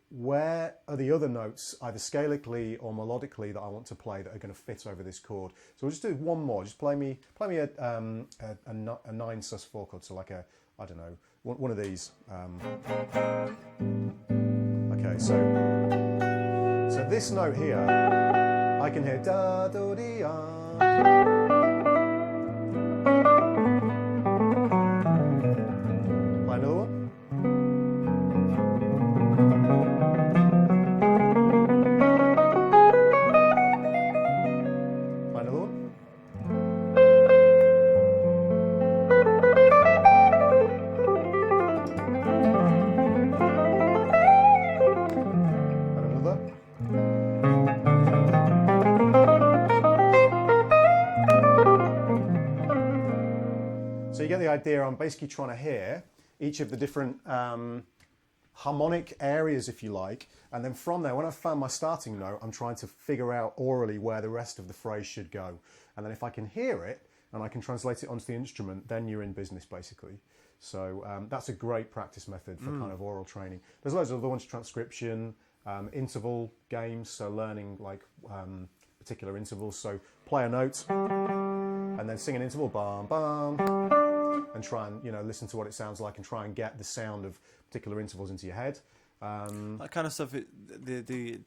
where are the other notes, either scalically or melodically, that I want to play that are going to fit over this chord? So we'll just do one more. Just play me a 9 sus4 chord, so like a, I don't know, one of these. Okay, so this note here, I can hear da do dee ah. Play another one. Play another one. And another. So you get the idea. I'm basically trying to hear each of the different harmonic areas, if you like, and then from there, when I've found my starting note, I'm trying to figure out orally where the rest of the phrase should go. And then if I can hear it and I can translate it onto the instrument, then you're in business, basically. So that's a great practice method for kind of oral training. There's loads of other ones: transcription, interval games, so learning like particular intervals. So play a note and then sing an interval, bam, bam, and try and listen to what it sounds like and try and get the sound of particular intervals into your head. That kind of stuff, the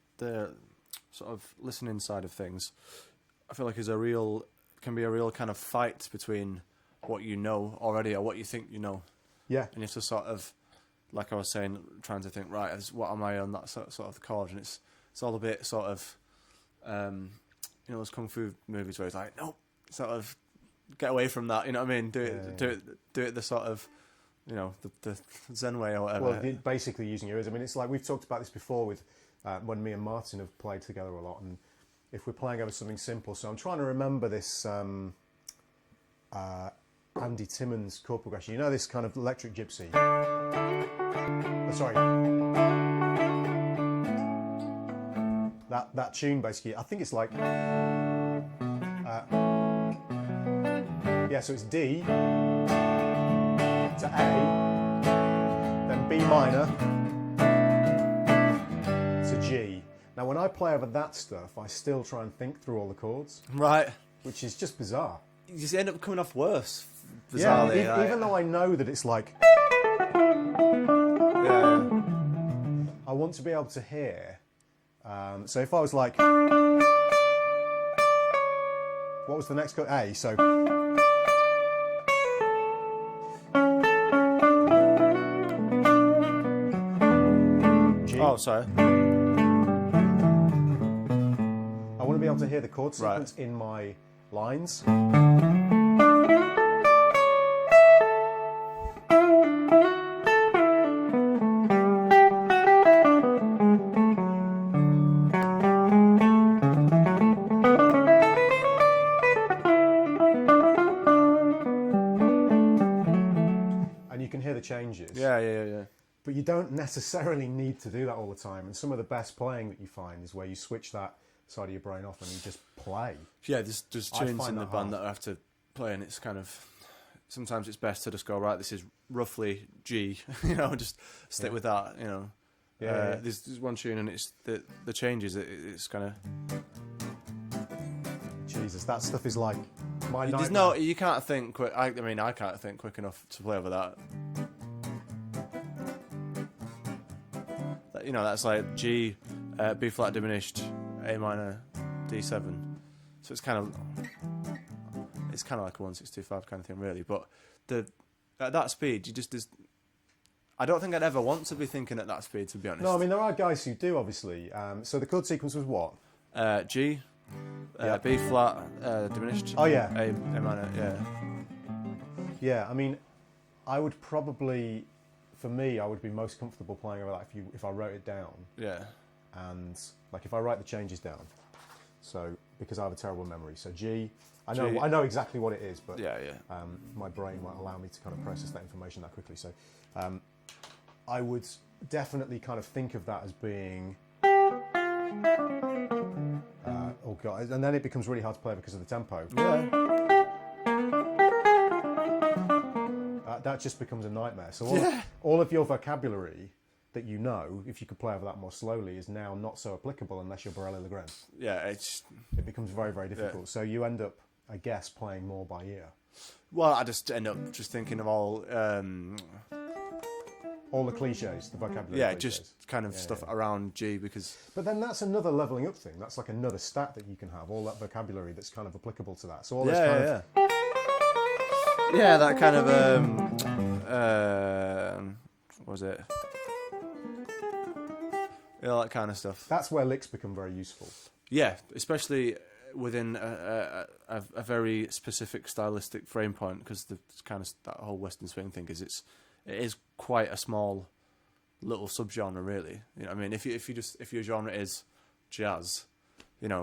sort of listening side of things, I feel like can be a real kind of fight between what you know already or what you think you know. Yeah. And you have to sort of, like I was saying, trying to think, right, what am I on that sort of chord? And it's all a bit sort of, those kung fu movies where it's like, nope, sort of get away from that. You know what I mean? Do it the sort of, the Zen way or whatever. Well, basically using your ears. I mean, it's like we've talked about this before with when me and Martin have played together a lot, and if we're playing over something simple. So I'm trying to remember this Andy Timmons chord progression. This kind of electric gypsy. Sorry. That tune basically, I think it's like so it's D to A, then B minor to G. Now when I play over that stuff, I still try and think through all the chords. Right. Which is just bizarre. You just end up coming off worse, bizarrely. Yeah, even though I know that it's like... Yeah. I want to be able to hear. So if I was like... What was the next chord? A, so... G. Oh, sorry. I want to be able to hear the chord sequence in my lines. And you can hear the changes. Yeah. But you don't necessarily need to do that all the time. And some of the best playing that you find is where you switch that side of your brain off and you just play. Yeah, there's tunes in the band that I have to play, and it's kind of, sometimes it's best to just go, right, this is roughly G, just stick with that, There's one tune, and it's the changes, it's kind of... Jesus, that stuff is like my nightmare. There's no, you can't think quick, I can't think quick enough to play over that. That's like G, B flat diminished, A minor, D7. So it's kind of like a 165 kind of thing, really. But at that speed, I don't think I'd ever want to be thinking at that speed, to be honest. No, I mean, there are guys who do, obviously. So the chord sequence was what? G, B flat, diminished. Oh, yeah. A minor, yeah. Yeah, I mean, I would probably, for me, I would be most comfortable playing over that if I wrote it down. Yeah. And, like, if I write the changes down. So, because I have a terrible memory. So G, I know exactly what it is, but my brain won't allow me to kind of process that information that quickly. So I would definitely kind of think of that as being... oh, God. And then it becomes really hard to play because of the tempo. Yeah. That just becomes a nightmare. So all of your vocabulary that you know, if you could play over that more slowly, is now not so applicable unless you're Borelli-Legren. Yeah, it becomes very, very difficult. Yeah. So you end up, I guess, playing more by ear. Well, I just end up just thinking of all the cliches, the vocabulary. Yeah, cliches. Just kind of stuff around G, because. But then that's another leveling up thing. That's like another stat that you can have. All that vocabulary that's kind of applicable to that. So all this kind of. Yeah, that kind of what was it? That kind of stuff. That's where licks become very useful. Yeah, especially within a very specific stylistic frame point, because the kind of that whole Western swing thing it is quite a small little subgenre, really. You know, I mean, if your genre is jazz, it's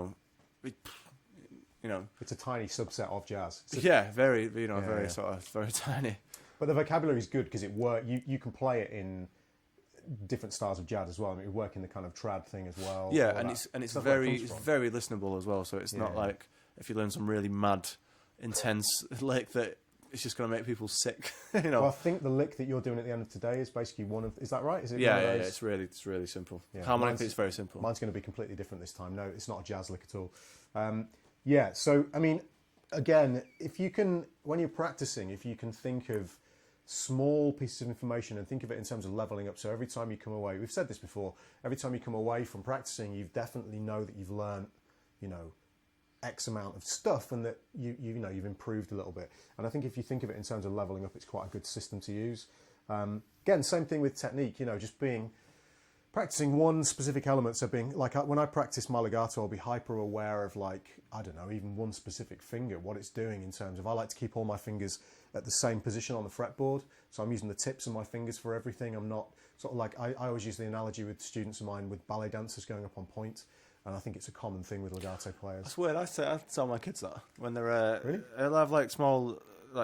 a tiny subset of jazz. Very sort of very tiny. But the vocabulary is good because it work. You can play it in different styles of jazz as well. I mean, we work in the kind of trad thing as well. Yeah, it's very listenable as well. So it's not like if you learn some really mad, intense lick that it's just going to make people sick. Well, I think the lick that you're doing at the end of today is basically one of. Is that right? Is it? Yeah. It's really simple. Yeah, harmonically, it's very simple. Mine's going to be completely different this time. No, it's not a jazz lick at all. So I mean, again, if you can, when you're practicing, if you can think of small pieces of information and think of it in terms of leveling up. So every time you come away, we've said this before, every time you come away from practicing, you definitely know that you've learned, X amount of stuff, and that you've improved a little bit. And I think if you think of it in terms of leveling up, it's quite a good system to use. Again, same thing with technique, just practicing one specific element. So being like, when I practice my legato, I'll be hyper aware of even one specific finger, what it's doing in terms of, I like to keep all my fingers at the same position on the fretboard. So I'm using the tips of my fingers for everything. I'm not sort of like, I always use the analogy with students of mine with ballet dancers going up on point. And I think it's a common thing with legato players. That's weird. I tell my kids that when they're really? I'll have small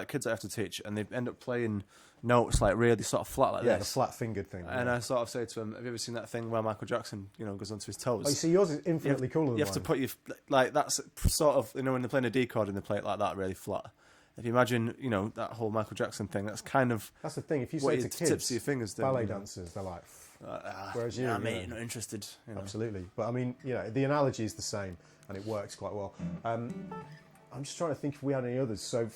kids I have to teach, and they end up playing notes really sort of flat like this. Yeah, the flat-fingered thing. And I sort of say to them, "Have you ever seen that thing where Michael Jackson, goes onto his toes?" Oh, you see, yours is infinitely cooler than mine. You have to put your that's sort of when they're playing a D chord and they play it like that, really flat. If you imagine, that whole Michael Jackson thing, that's the thing. If you say to kids, tips of your fingers, ballet dancers, they're like. Whereas you, mate, you're not interested. Absolutely, but I mean, the analogy is the same, and it works quite well. I'm just trying to think if we had any others. So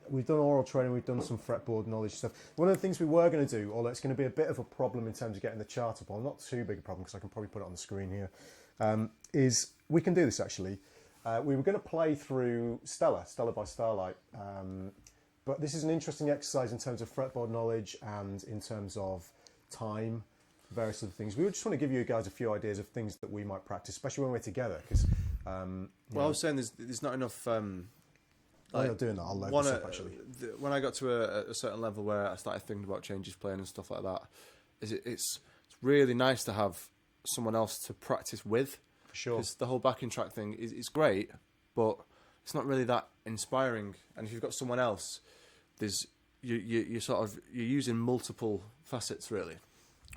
we've done oral training, we've done some fretboard knowledge stuff. One of the things we were going to do, although it's going to be a bit of a problem in terms of getting the chart up, not too big a problem because I can probably put it on the screen here, is we can do this actually. We were going to play through Stella by Starlight, but this is an interesting exercise in terms of fretboard knowledge and in terms of time. Various other things. We would just want to give you guys a few ideas of things that we might practice, especially when we're together. Because, I was saying there's not enough. While you're doing that, I'll load this up actually. When I got to a certain level where I started thinking about changes playing and stuff like that, it's really nice to have someone else to practice with. For sure. Because the whole backing track thing is great, but it's not really that inspiring. And if you've got someone else, you're using multiple facets really.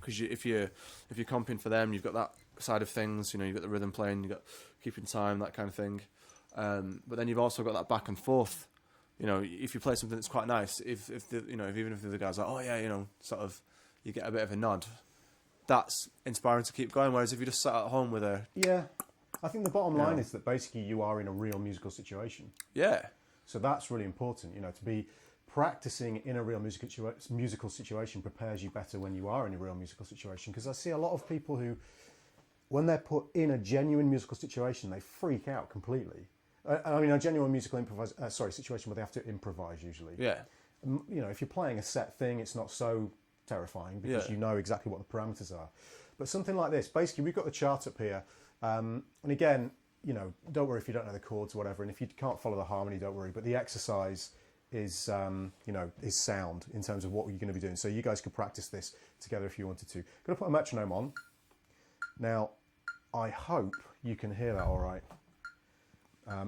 because if you're comping for them, you've got that side of things. You know, you've got the rhythm playing, you've got keeping time, that kind of thing. But then you've also got that back and forth. You know, if you play something that's quite nice, if even if the other guy's like, oh yeah, you know, sort of, you get a bit of a nod. That's inspiring to keep going. Whereas if you just sat at home with a I think the bottom line is that basically you are in a real musical situation. Yeah. So that's really important. You know, to be practicing in a real musical situation prepares you better when you are in a real musical situation. Because I see a lot of people who, when they're put in a genuine musical situation, they freak out completely. I mean, a genuine musical situation where they have to improvise usually. Yeah. You know, if you're playing a set thing, it's not so terrifying because you know exactly what the parameters are. But something like this, basically, we've got the chart up here. And again, you know, don't worry if you don't know the chords or whatever. And if you can't follow the harmony, don't worry. But the exercise is, you know, is sound in terms of what you're going to be doing. So you guys could practice this together if you wanted to. Going to put a metronome on. Now, I hope you can hear that all right.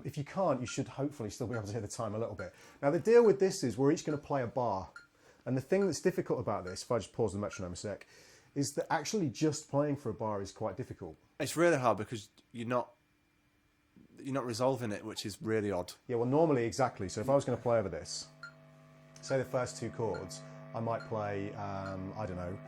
If you can't, you should hopefully still be able to hear the time a little bit. Now, the deal with this is we're each going to play a bar. And the thing that's difficult about this, if I just pause the metronome a sec, is that actually just playing for a bar is quite difficult. It's really hard because you're not resolving it, which is really odd. Yeah, well, normally, exactly. So if I was going to play over this, say the first two chords, I might play, I don't know.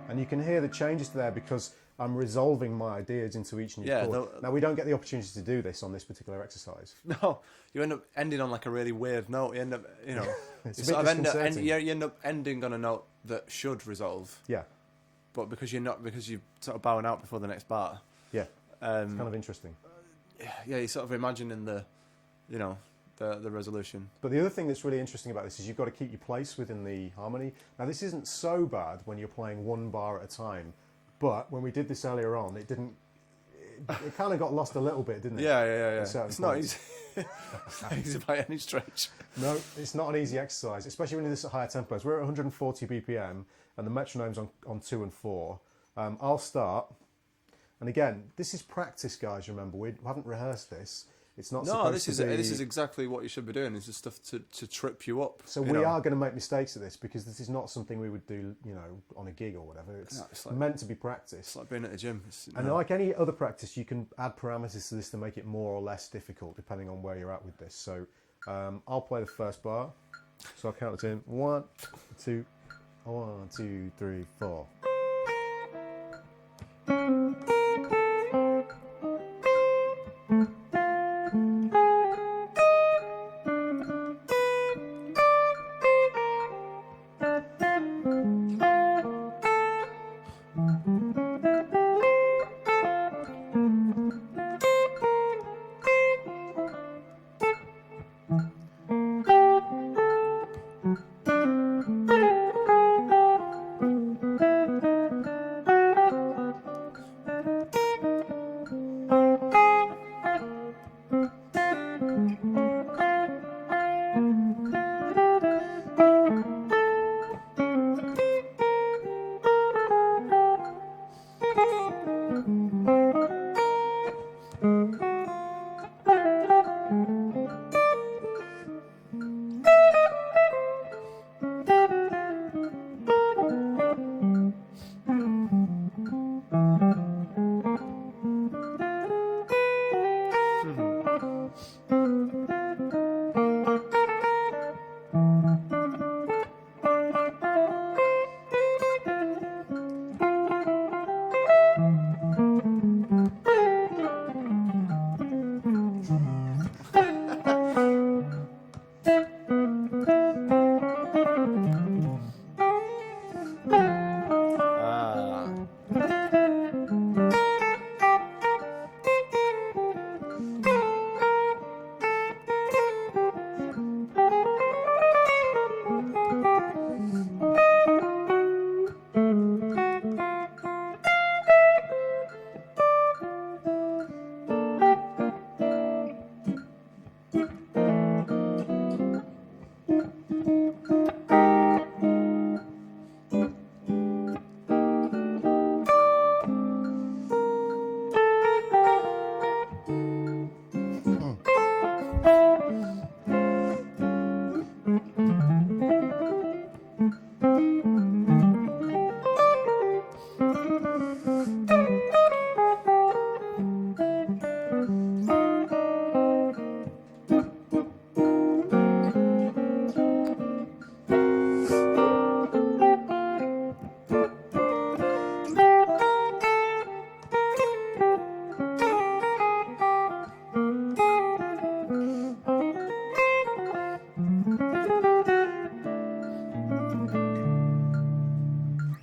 And you can hear the changes there because I'm resolving my ideas into each new chord. Now, we don't get the opportunity to do this on this particular exercise. No, you end up ending on like a really weird note. You end up, you know, you end up ending on a note that should resolve. Yeah. But because you're sort of bowing out before the next bar. Yeah. It's kind of interesting. Yeah, you're sort of imagining the resolution. But the other thing that's really interesting about this is you've got to keep your place within the harmony. Now, this isn't so bad when you're playing one bar at a time, but when we did this earlier on, it kind of got lost a little bit, didn't it? Yeah. It's not easy. It's not easy by any stretch. No, it's not an easy exercise, especially when you're this at higher tempos. We're at 140 BPM, and the metronome's on 2 and 4. I'll start. And again, this is practice, guys, remember. We haven't rehearsed this. It's not supposed to be... this is exactly what you should be doing. It's just stuff to trip you up. So we are going to make mistakes at this because this is not something we would do, you know, on a gig or whatever. It's like, meant to be practice. It's like being at the gym. And like any other practice, you can add parameters to this to make it more or less difficult depending on where you're at with this. So I'll play the first bar. So I'll count it in. 1, 2, 1, 2, 3, 4.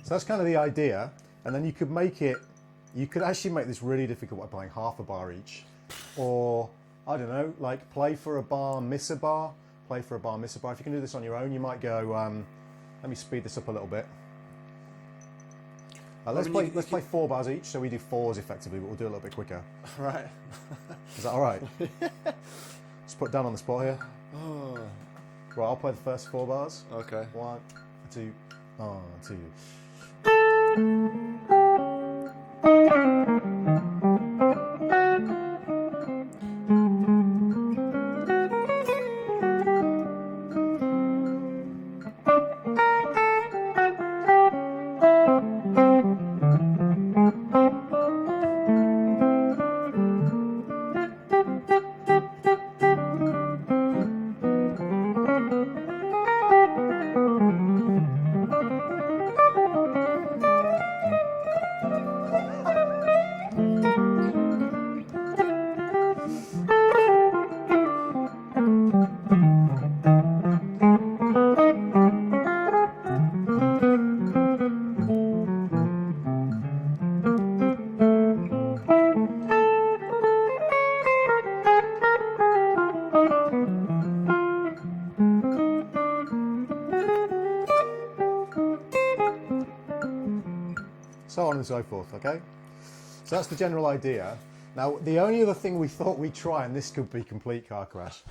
So that's kind of the idea. And then you could make it, you could actually make this really difficult by playing half a bar each. Or, I don't know, like play for a bar, miss a bar. Play for a bar, miss a bar. If you can do this on your own, you might go, let me speed this up a little bit. Let's play 4 bars each, so we do 4s effectively, but we'll do it a little bit quicker. Right. Is that all right? Just put down on the spot here. Oh. Right, I'll play the first 4 bars. Okay. 1, 2, 2. So on and so forth, okay? So that's the general idea. Now, the only other thing we thought we'd try, and this could be complete car crash,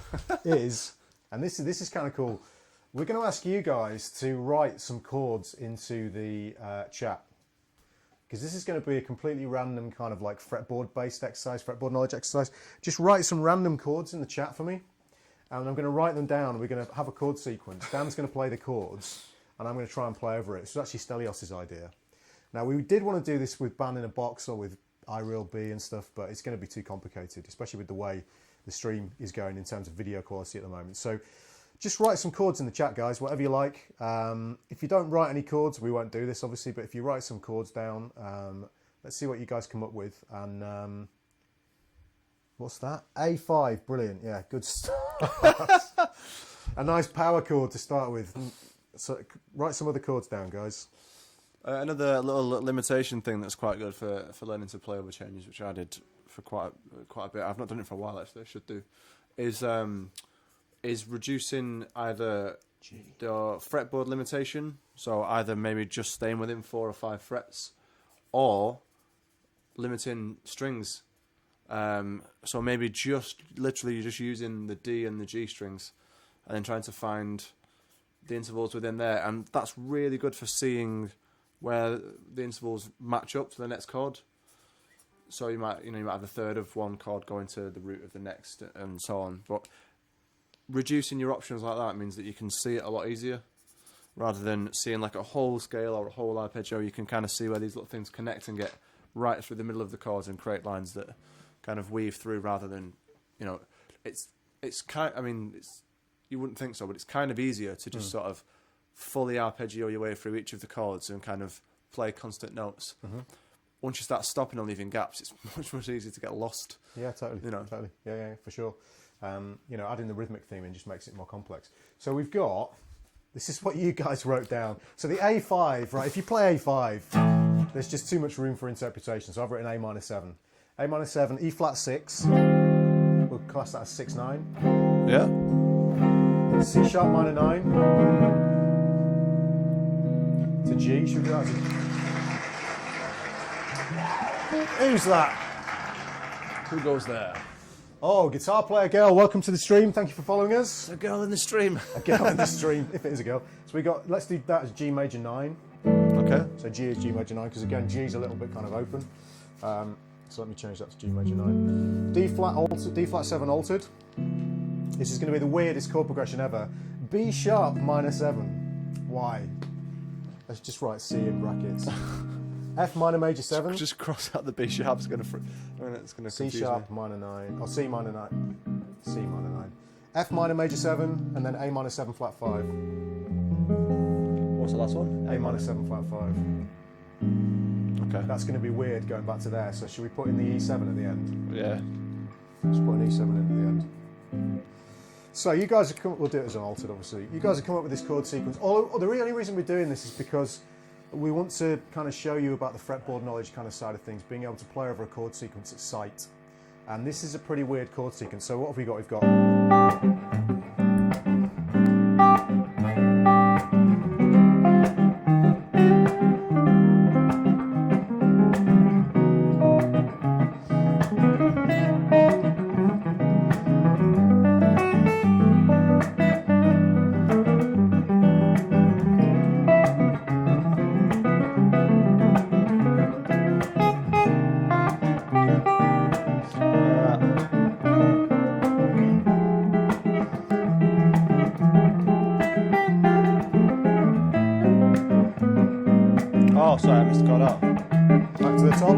is, and this is kind of cool, we're going to ask you guys to write some chords into the chat. Because this is going to be a completely random kind of like fretboard-based exercise, fretboard knowledge exercise. Just write some random chords in the chat for me. And I'm going to write them down. We're going to have a chord sequence. Dan's going to play the chords, and I'm going to try and play over it. This was actually Stelios's idea. Now, we did want to do this with Band in a Box or with iReal B and stuff, but it's going to be too complicated, especially with the way the stream is going in terms of video quality at the moment. So just write some chords in the chat, guys, whatever you like. If you don't write any chords, we won't do this, obviously, but if you write some chords down, let's see what you guys come up with. And what's that? A5, brilliant. Yeah, good start. A nice power chord to start with. So write some other chords down, guys. Another little limitation thing that's quite good for learning to play over changes, which I did for quite a bit. I've not done it for a while, actually. I should do. Is reducing either the fretboard limitation, so either maybe just staying within 4 or 5 frets, or limiting strings. So maybe just literally just using the D and the G strings, and then trying to find the intervals within there, and that's really good for seeing where the intervals match up to the next chord. So you might have a third of one chord going to the root of the next, and so on. But reducing your options like that means that you can see it a lot easier, rather than seeing like a whole scale or a whole arpeggio. You can kind of see where these little things connect and get right through the middle of the chords and create lines that kind of weave through, rather than, it's kind. I mean, you wouldn't think so, but it's kind of easier to just sort of fully arpeggio your way through each of the chords and kind of play constant notes. Mm-hmm. Once you start stopping and leaving gaps, it's much easier to get lost. Yeah, totally. Totally. Yeah, for sure. Adding the rhythmic theme in just makes it more complex. So we've got, this is what you guys wrote down. So the A5, right? If you play A5, there's just too much room for interpretation. So I've written A minor 7. A minor 7, E flat 6. We'll class that as 6/9. Yeah. C sharp minor 9. To G, should we do that? Who's that? Who goes there? Oh, guitar player girl, welcome to the stream. Thank you for following us. A girl in the stream. A girl in the stream, if it is a girl. So let's do that as G major 9. Okay. So G is G major 9, because again, G is a little bit kind of open. So let me change that to G major 9. D flat altered, D flat 7 altered. This is going to be the weirdest chord progression ever. B sharp minor 7. Why? Let's just write C in brackets. F minor major 7. Just cross out the B sharp. It's going to C sharp minor 9. Or C minor 9. C minor 9. F minor major 7, and then A minor 7 flat 5. What's the last one? A minor 7 flat 5. Okay. That's going to be weird going back to there. So should we put in the E7 at the end? Yeah. Just put an E7 in at the end. So you guys we'll do it as an altered, obviously. You guys have come up with this chord sequence. The only reason we're doing this is because we want to kind of show you about the fretboard knowledge kind of side of things, being able to play over a chord sequence at sight. And this is a pretty weird chord sequence. So what have we got? We've got... Oh, sorry, I missed the chord out. Back to the top.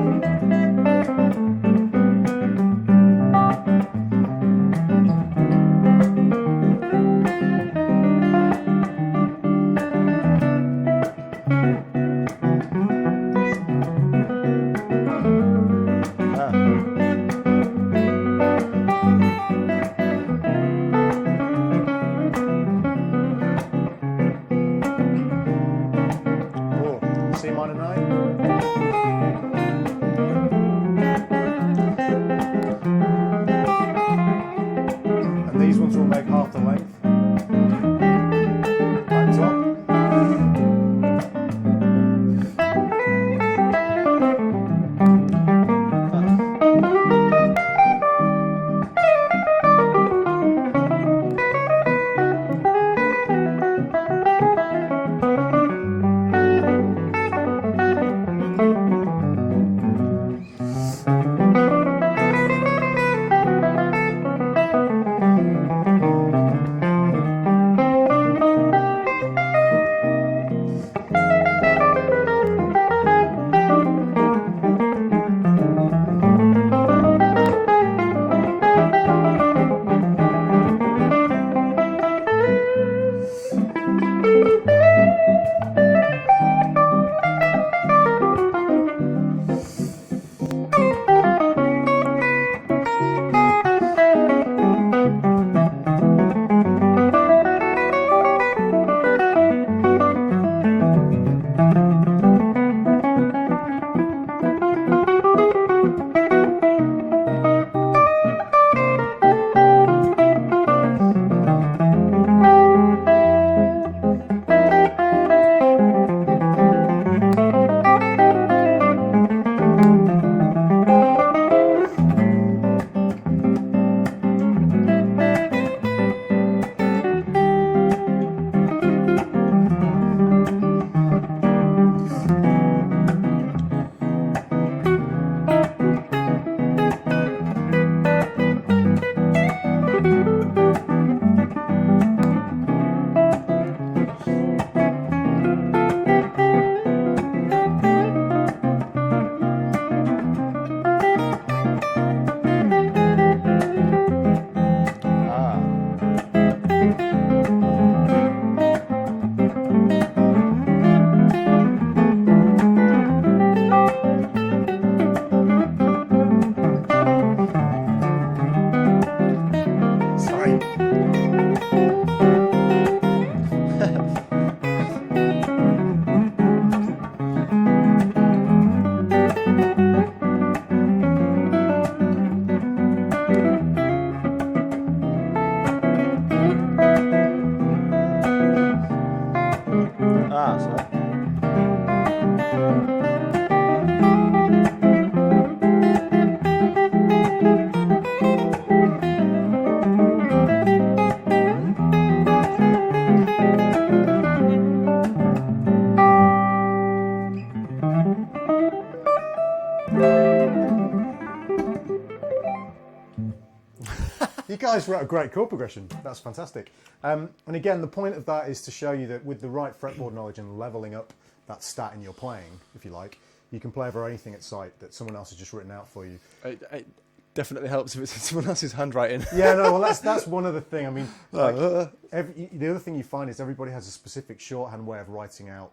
C minor 9. And these ones will make half the length. Back top. You guys wrote a great chord progression. That's fantastic. And again, the point of that is to show you that with the right fretboard knowledge and leveling up that stat in your playing, if you like, you can play over anything at sight that someone else has just written out for you. It definitely helps if it's in someone else's handwriting. Yeah, no, well, that's one other thing. I mean, like, the other thing you find is everybody has a specific shorthand way of writing out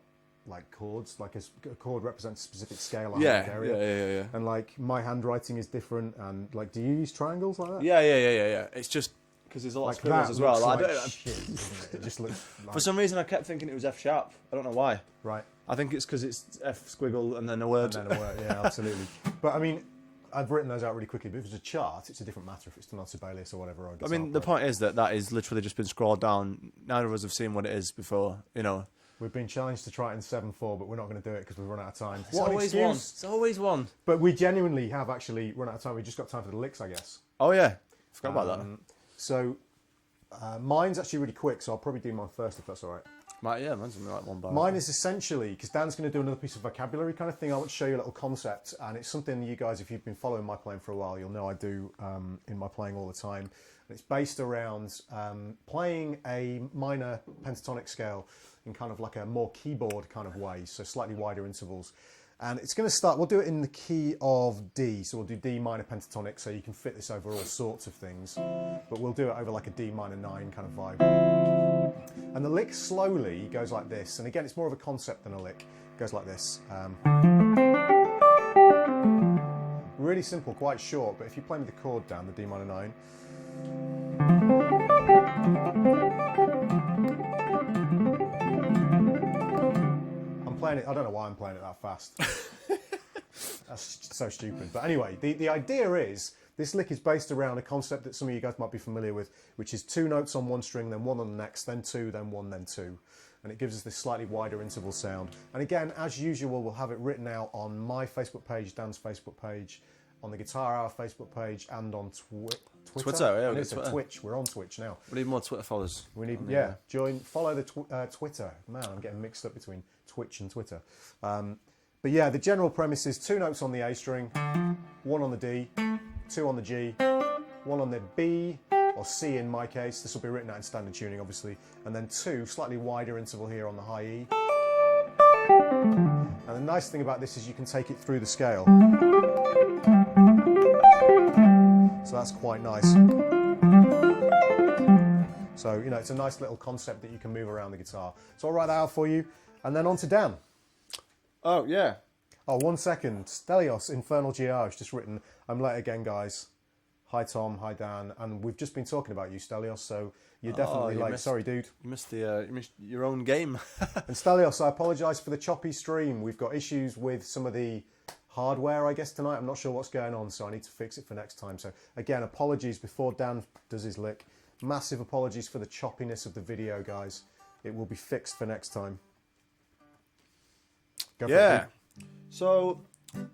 like chords. Like a chord represents a specific scale or area. Yeah. And like my handwriting is different. And like, do you use triangles like that? Yeah. It's just because there's a lot of Like scribbles that as well. looks Like, like shit, doesn't it? It just looks like... For some reason, I kept thinking it was F sharp. I don't know why. Right. I think it's because it's F squiggle and then a word. And then a word, yeah, absolutely. But I mean, I've written those out really quickly. But if it's a chart, it's a different matter. If it's done on Sibelius or whatever. Or I mean, the point is that is literally just been scrolled down. Neither of us have seen what it is before, you know. We've been challenged to try it in 7/4, but we're not going to do it because we've run out of time. It's always one. It's always one. But we genuinely have actually run out of time. We've just got time for the licks, I guess. Oh yeah, forgot about that. So mine's actually really quick, so I'll probably do mine first if that's all right. Mine's something like one bar. Mine is essentially, because Dan's going to do another piece of vocabulary kind of thing, I want to show you a little concept, and it's something you guys, if you've been following my playing for a while, you'll know I do in my playing all the time. And it's based around playing a minor pentatonic scale in kind of like a more keyboard kind of way, so slightly wider intervals. And it's going to start, we'll do it in the key of D, so we'll do D minor pentatonic, so you can fit this over all sorts of things, but we'll do it over like a D minor 9 kind of vibe. And the lick slowly goes like this, and again it's more of a concept than a lick. It goes like this. Really simple, quite short, but if you play with the chord down, the D minor 9, I'm playing it, I don't know why I'm playing it that fast. That's so stupid. But anyway, the idea is, this lick is based around a concept that some of you guys might be familiar with, which is 2 notes on one string, then 1 on the next, then 2, then 1, then 2. And it gives us this slightly wider interval sound. And again, as usual, we'll have it written out on my Facebook page, Dan's Facebook page, on the Guitar Hour Facebook page, and on Twitter. Yeah, it's a Twitch. We're on Twitch now. We need more Twitter followers. We need, follow the Twitter. Man, I'm getting mixed up between Twitch and Twitter. But yeah, the general premise is 2 notes on the A string, 1 on the D, 2 on the G, 1 on the B, or C in my case. This will be written out in standard tuning, obviously. And then 2, slightly wider interval here on the high E. And the nice thing about this is you can take it through the scale. So that's quite nice. So, you know, it's a nice little concept that you can move around the guitar. So I'll write that out for you. And then on to Dan. Oh, yeah. Oh, 1 second. Stelios, Infernal GR, it's just written, I'm late again, guys. Hi, Tom. Hi, Dan. And we've just been talking about you, Stelios, so you're definitely late. Sorry, dude. You missed your own game. And Stelios, I apologise for the choppy stream. We've got issues with some of the hardware, I guess, tonight. I'm not sure what's going on, so I need to fix it for next time. So, again, apologies before Dan does his lick. Massive apologies for the choppiness of the video, guys. It will be fixed for next time. Go for it. So,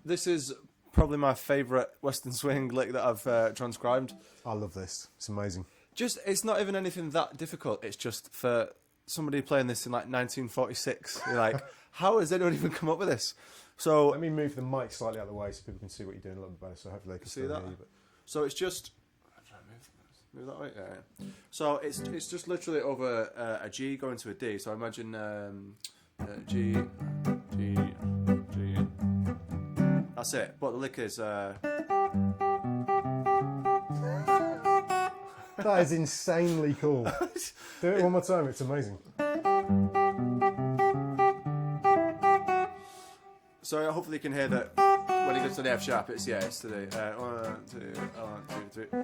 this is probably my favourite Western Swing lick that I've transcribed. I love this. It's amazing. It's not even anything that difficult. It's just for somebody playing this in like 1946. You're like, how has anyone even come up with this? So let me move the mic slightly out of the way so people can see what you're doing a little bit better. So hopefully they can see that. Hear you, but... So it's just move that way. Yeah. So it's just literally over a G going to a D. So imagine G, G, G. That's it. But the lick is. That is insanely cool. Do it one more time. It's amazing. So hopefully you can hear that when it goes to the F sharp, it's to the 1, 2, 1, 2, 3.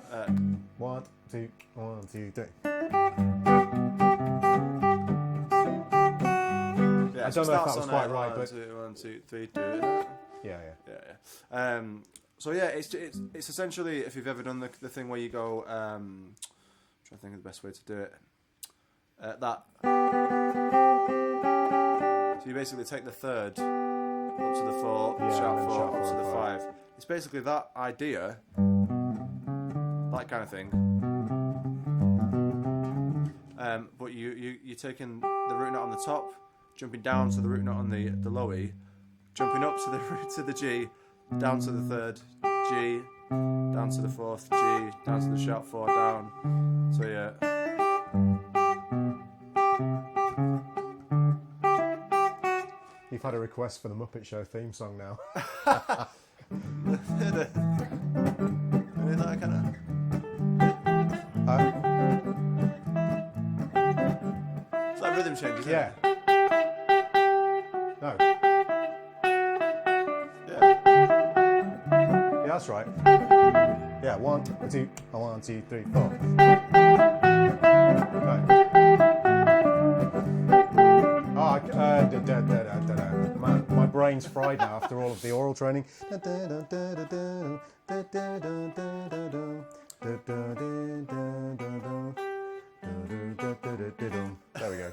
1, 2, 1, 2, 3. Yeah, I don't know if that was quite right, but 1, 2, 3, 2. Yeah. So yeah, it's essentially, if you've ever done the thing where you go, I'm trying to think of the best way to do it. That. So you basically take the third up to the 4, sharp 4, up to the 5. It's basically that idea, that kind of thing. But you're taking the root note on the top, jumping down to the root note on the low E, jumping up to the G, down to the 3rd G, down to the 4th G, down to the sharp 4, down. So yeah. You've had a request for the Muppet Show theme song now. It's like rhythm changes, isn't it? No. Yeah. Yeah, that's right. Yeah, 1, 2, 1, 2, 3, 4. Right. Man, my brain's fried now after all of the oral training. There we go.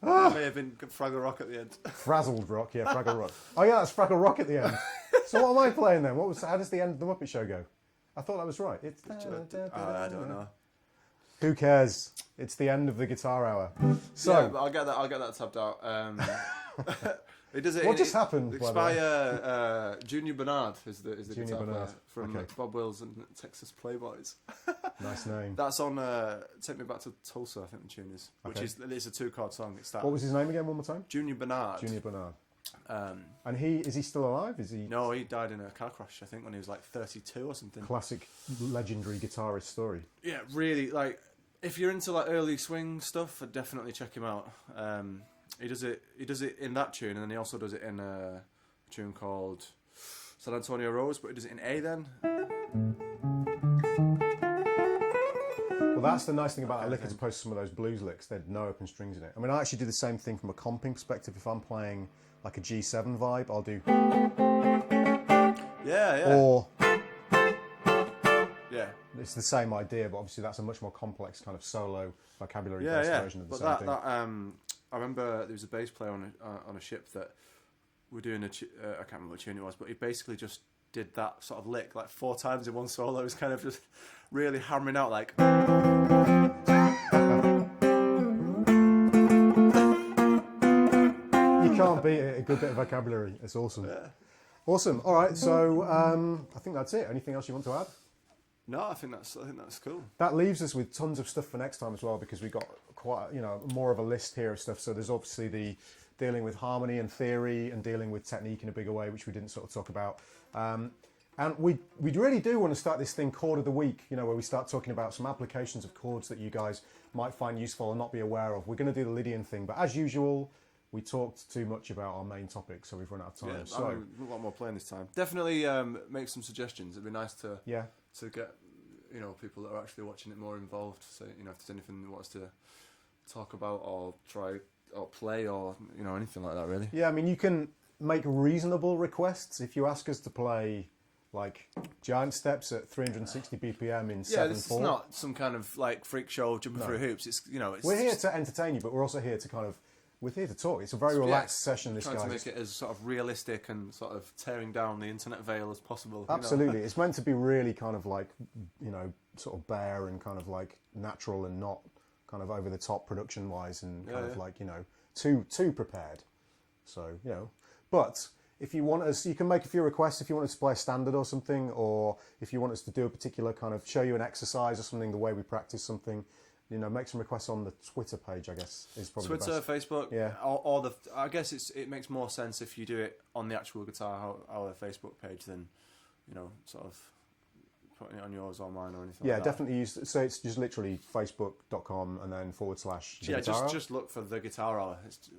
It may have been Fraggle Rock at the end. Frazzled Rock, yeah, Fraggle Rock. Oh yeah, that's Fraggle Rock at the end. So what am I playing then? How does the end of the Muppet Show go? I thought that was right. It's I don't know. Who cares? It's the end of the guitar hour. So Yeah, but I'll get that tabbed out. It does it. What just happened, It's by the by Junior Bernard is the Junior guitar Bernard. player from Okay. Bob Wills and Texas Playboys. nice name. That's on Take Me Back to Tulsa, I think the tune is, which Okay. it's a 2-chord song. It's that What was his name again? One more time. Junior Bernard. Junior Bernard. Um, And is he still alive? Is he no, he died in a car crash. I think when he was like 32 or something. classic legendary guitarist story? Yeah, really. Like, if you're into like early swing stuff, I'd definitely check him out. He does it in that tune, and then he also does it in a tune called San Antonio Rose, but he does it in A then. Well, that's the nice thing about that lick as opposed to some of those blues licks. There's no open strings in it. I mean, I actually do the same thing from a comping perspective. If I'm playing like a G7 vibe, I'll do Yeah. or Yeah. it's the same idea, but obviously that's a much more complex kind of solo vocabulary-based Yeah. version of the But same thing. I remember there was a bass player on a ship that we're doing I can't remember what tune it was, but he basically just did that sort of lick like 4 times in one solo. It was kind of just really hammering out like. You can't beat it. A good bit of vocabulary. It's awesome. Yeah. Awesome. All right. So I think that's it. Anything else you want to add? No, I think that's cool. That leaves us with tons of stuff for next time as well, because we've got quite more of a list here of stuff. So there's obviously the dealing with harmony and theory and dealing with technique in a bigger way, which we didn't sort of talk about. And we really do want to start this thing chord of the week, where we start talking about some applications of chords that you guys might find useful and not be aware of. We're going to do the Lydian thing, but as usual, we talked too much about our main topic, so we've run out of time. Yeah, So we want more playing this time. Definitely make some suggestions. It'd be nice to get people that are actually watching it more involved. So if there's anything they want us to talk about or try or play or anything like that, really. Yeah, I mean, you can make reasonable requests if you ask us to play like giant steps at 360 BPM in 7/4. This is not some kind of like freak show jumping through hoops. It's we're here to entertain you, but we're also here to we're here to talk. It's a very relaxed session. This trying guy to make it as sort of realistic and sort of tearing down the internet veil as possible. Absolutely, it's meant to be really kind of like sort of bare and kind of like natural and not kind of over the top production wise and kind of like too prepared. So but if you want us, you can make a few requests if you want us to play a standard or something, or if you want us to do a particular kind of show you an exercise or something, the way we practice something. Make some requests on the Twitter page, I guess, is probably Twitter, the best. Facebook, Yeah. or I guess it makes more sense if you do it on the actual guitar, our Facebook page, than sort of putting it on yours or mine or anything. Yeah, like that. definitely use. So it's just literally facebook.com and then /. Yeah, just look for the Guitar Hour. It's,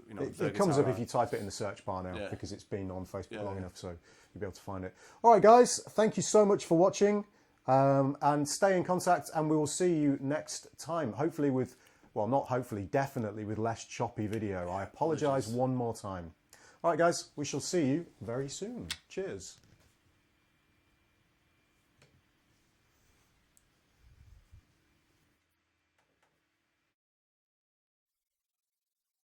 it comes up if you type it in the search bar now, Yeah. because it's been on Facebook long Yeah. enough, so you'll be able to find it. All right, guys, thank you so much for watching, and stay in contact, and we will see you next time. Hopefully with, well, not hopefully, definitely with less choppy video. I apologise one more time. All right, guys, we shall see you very soon. Cheers.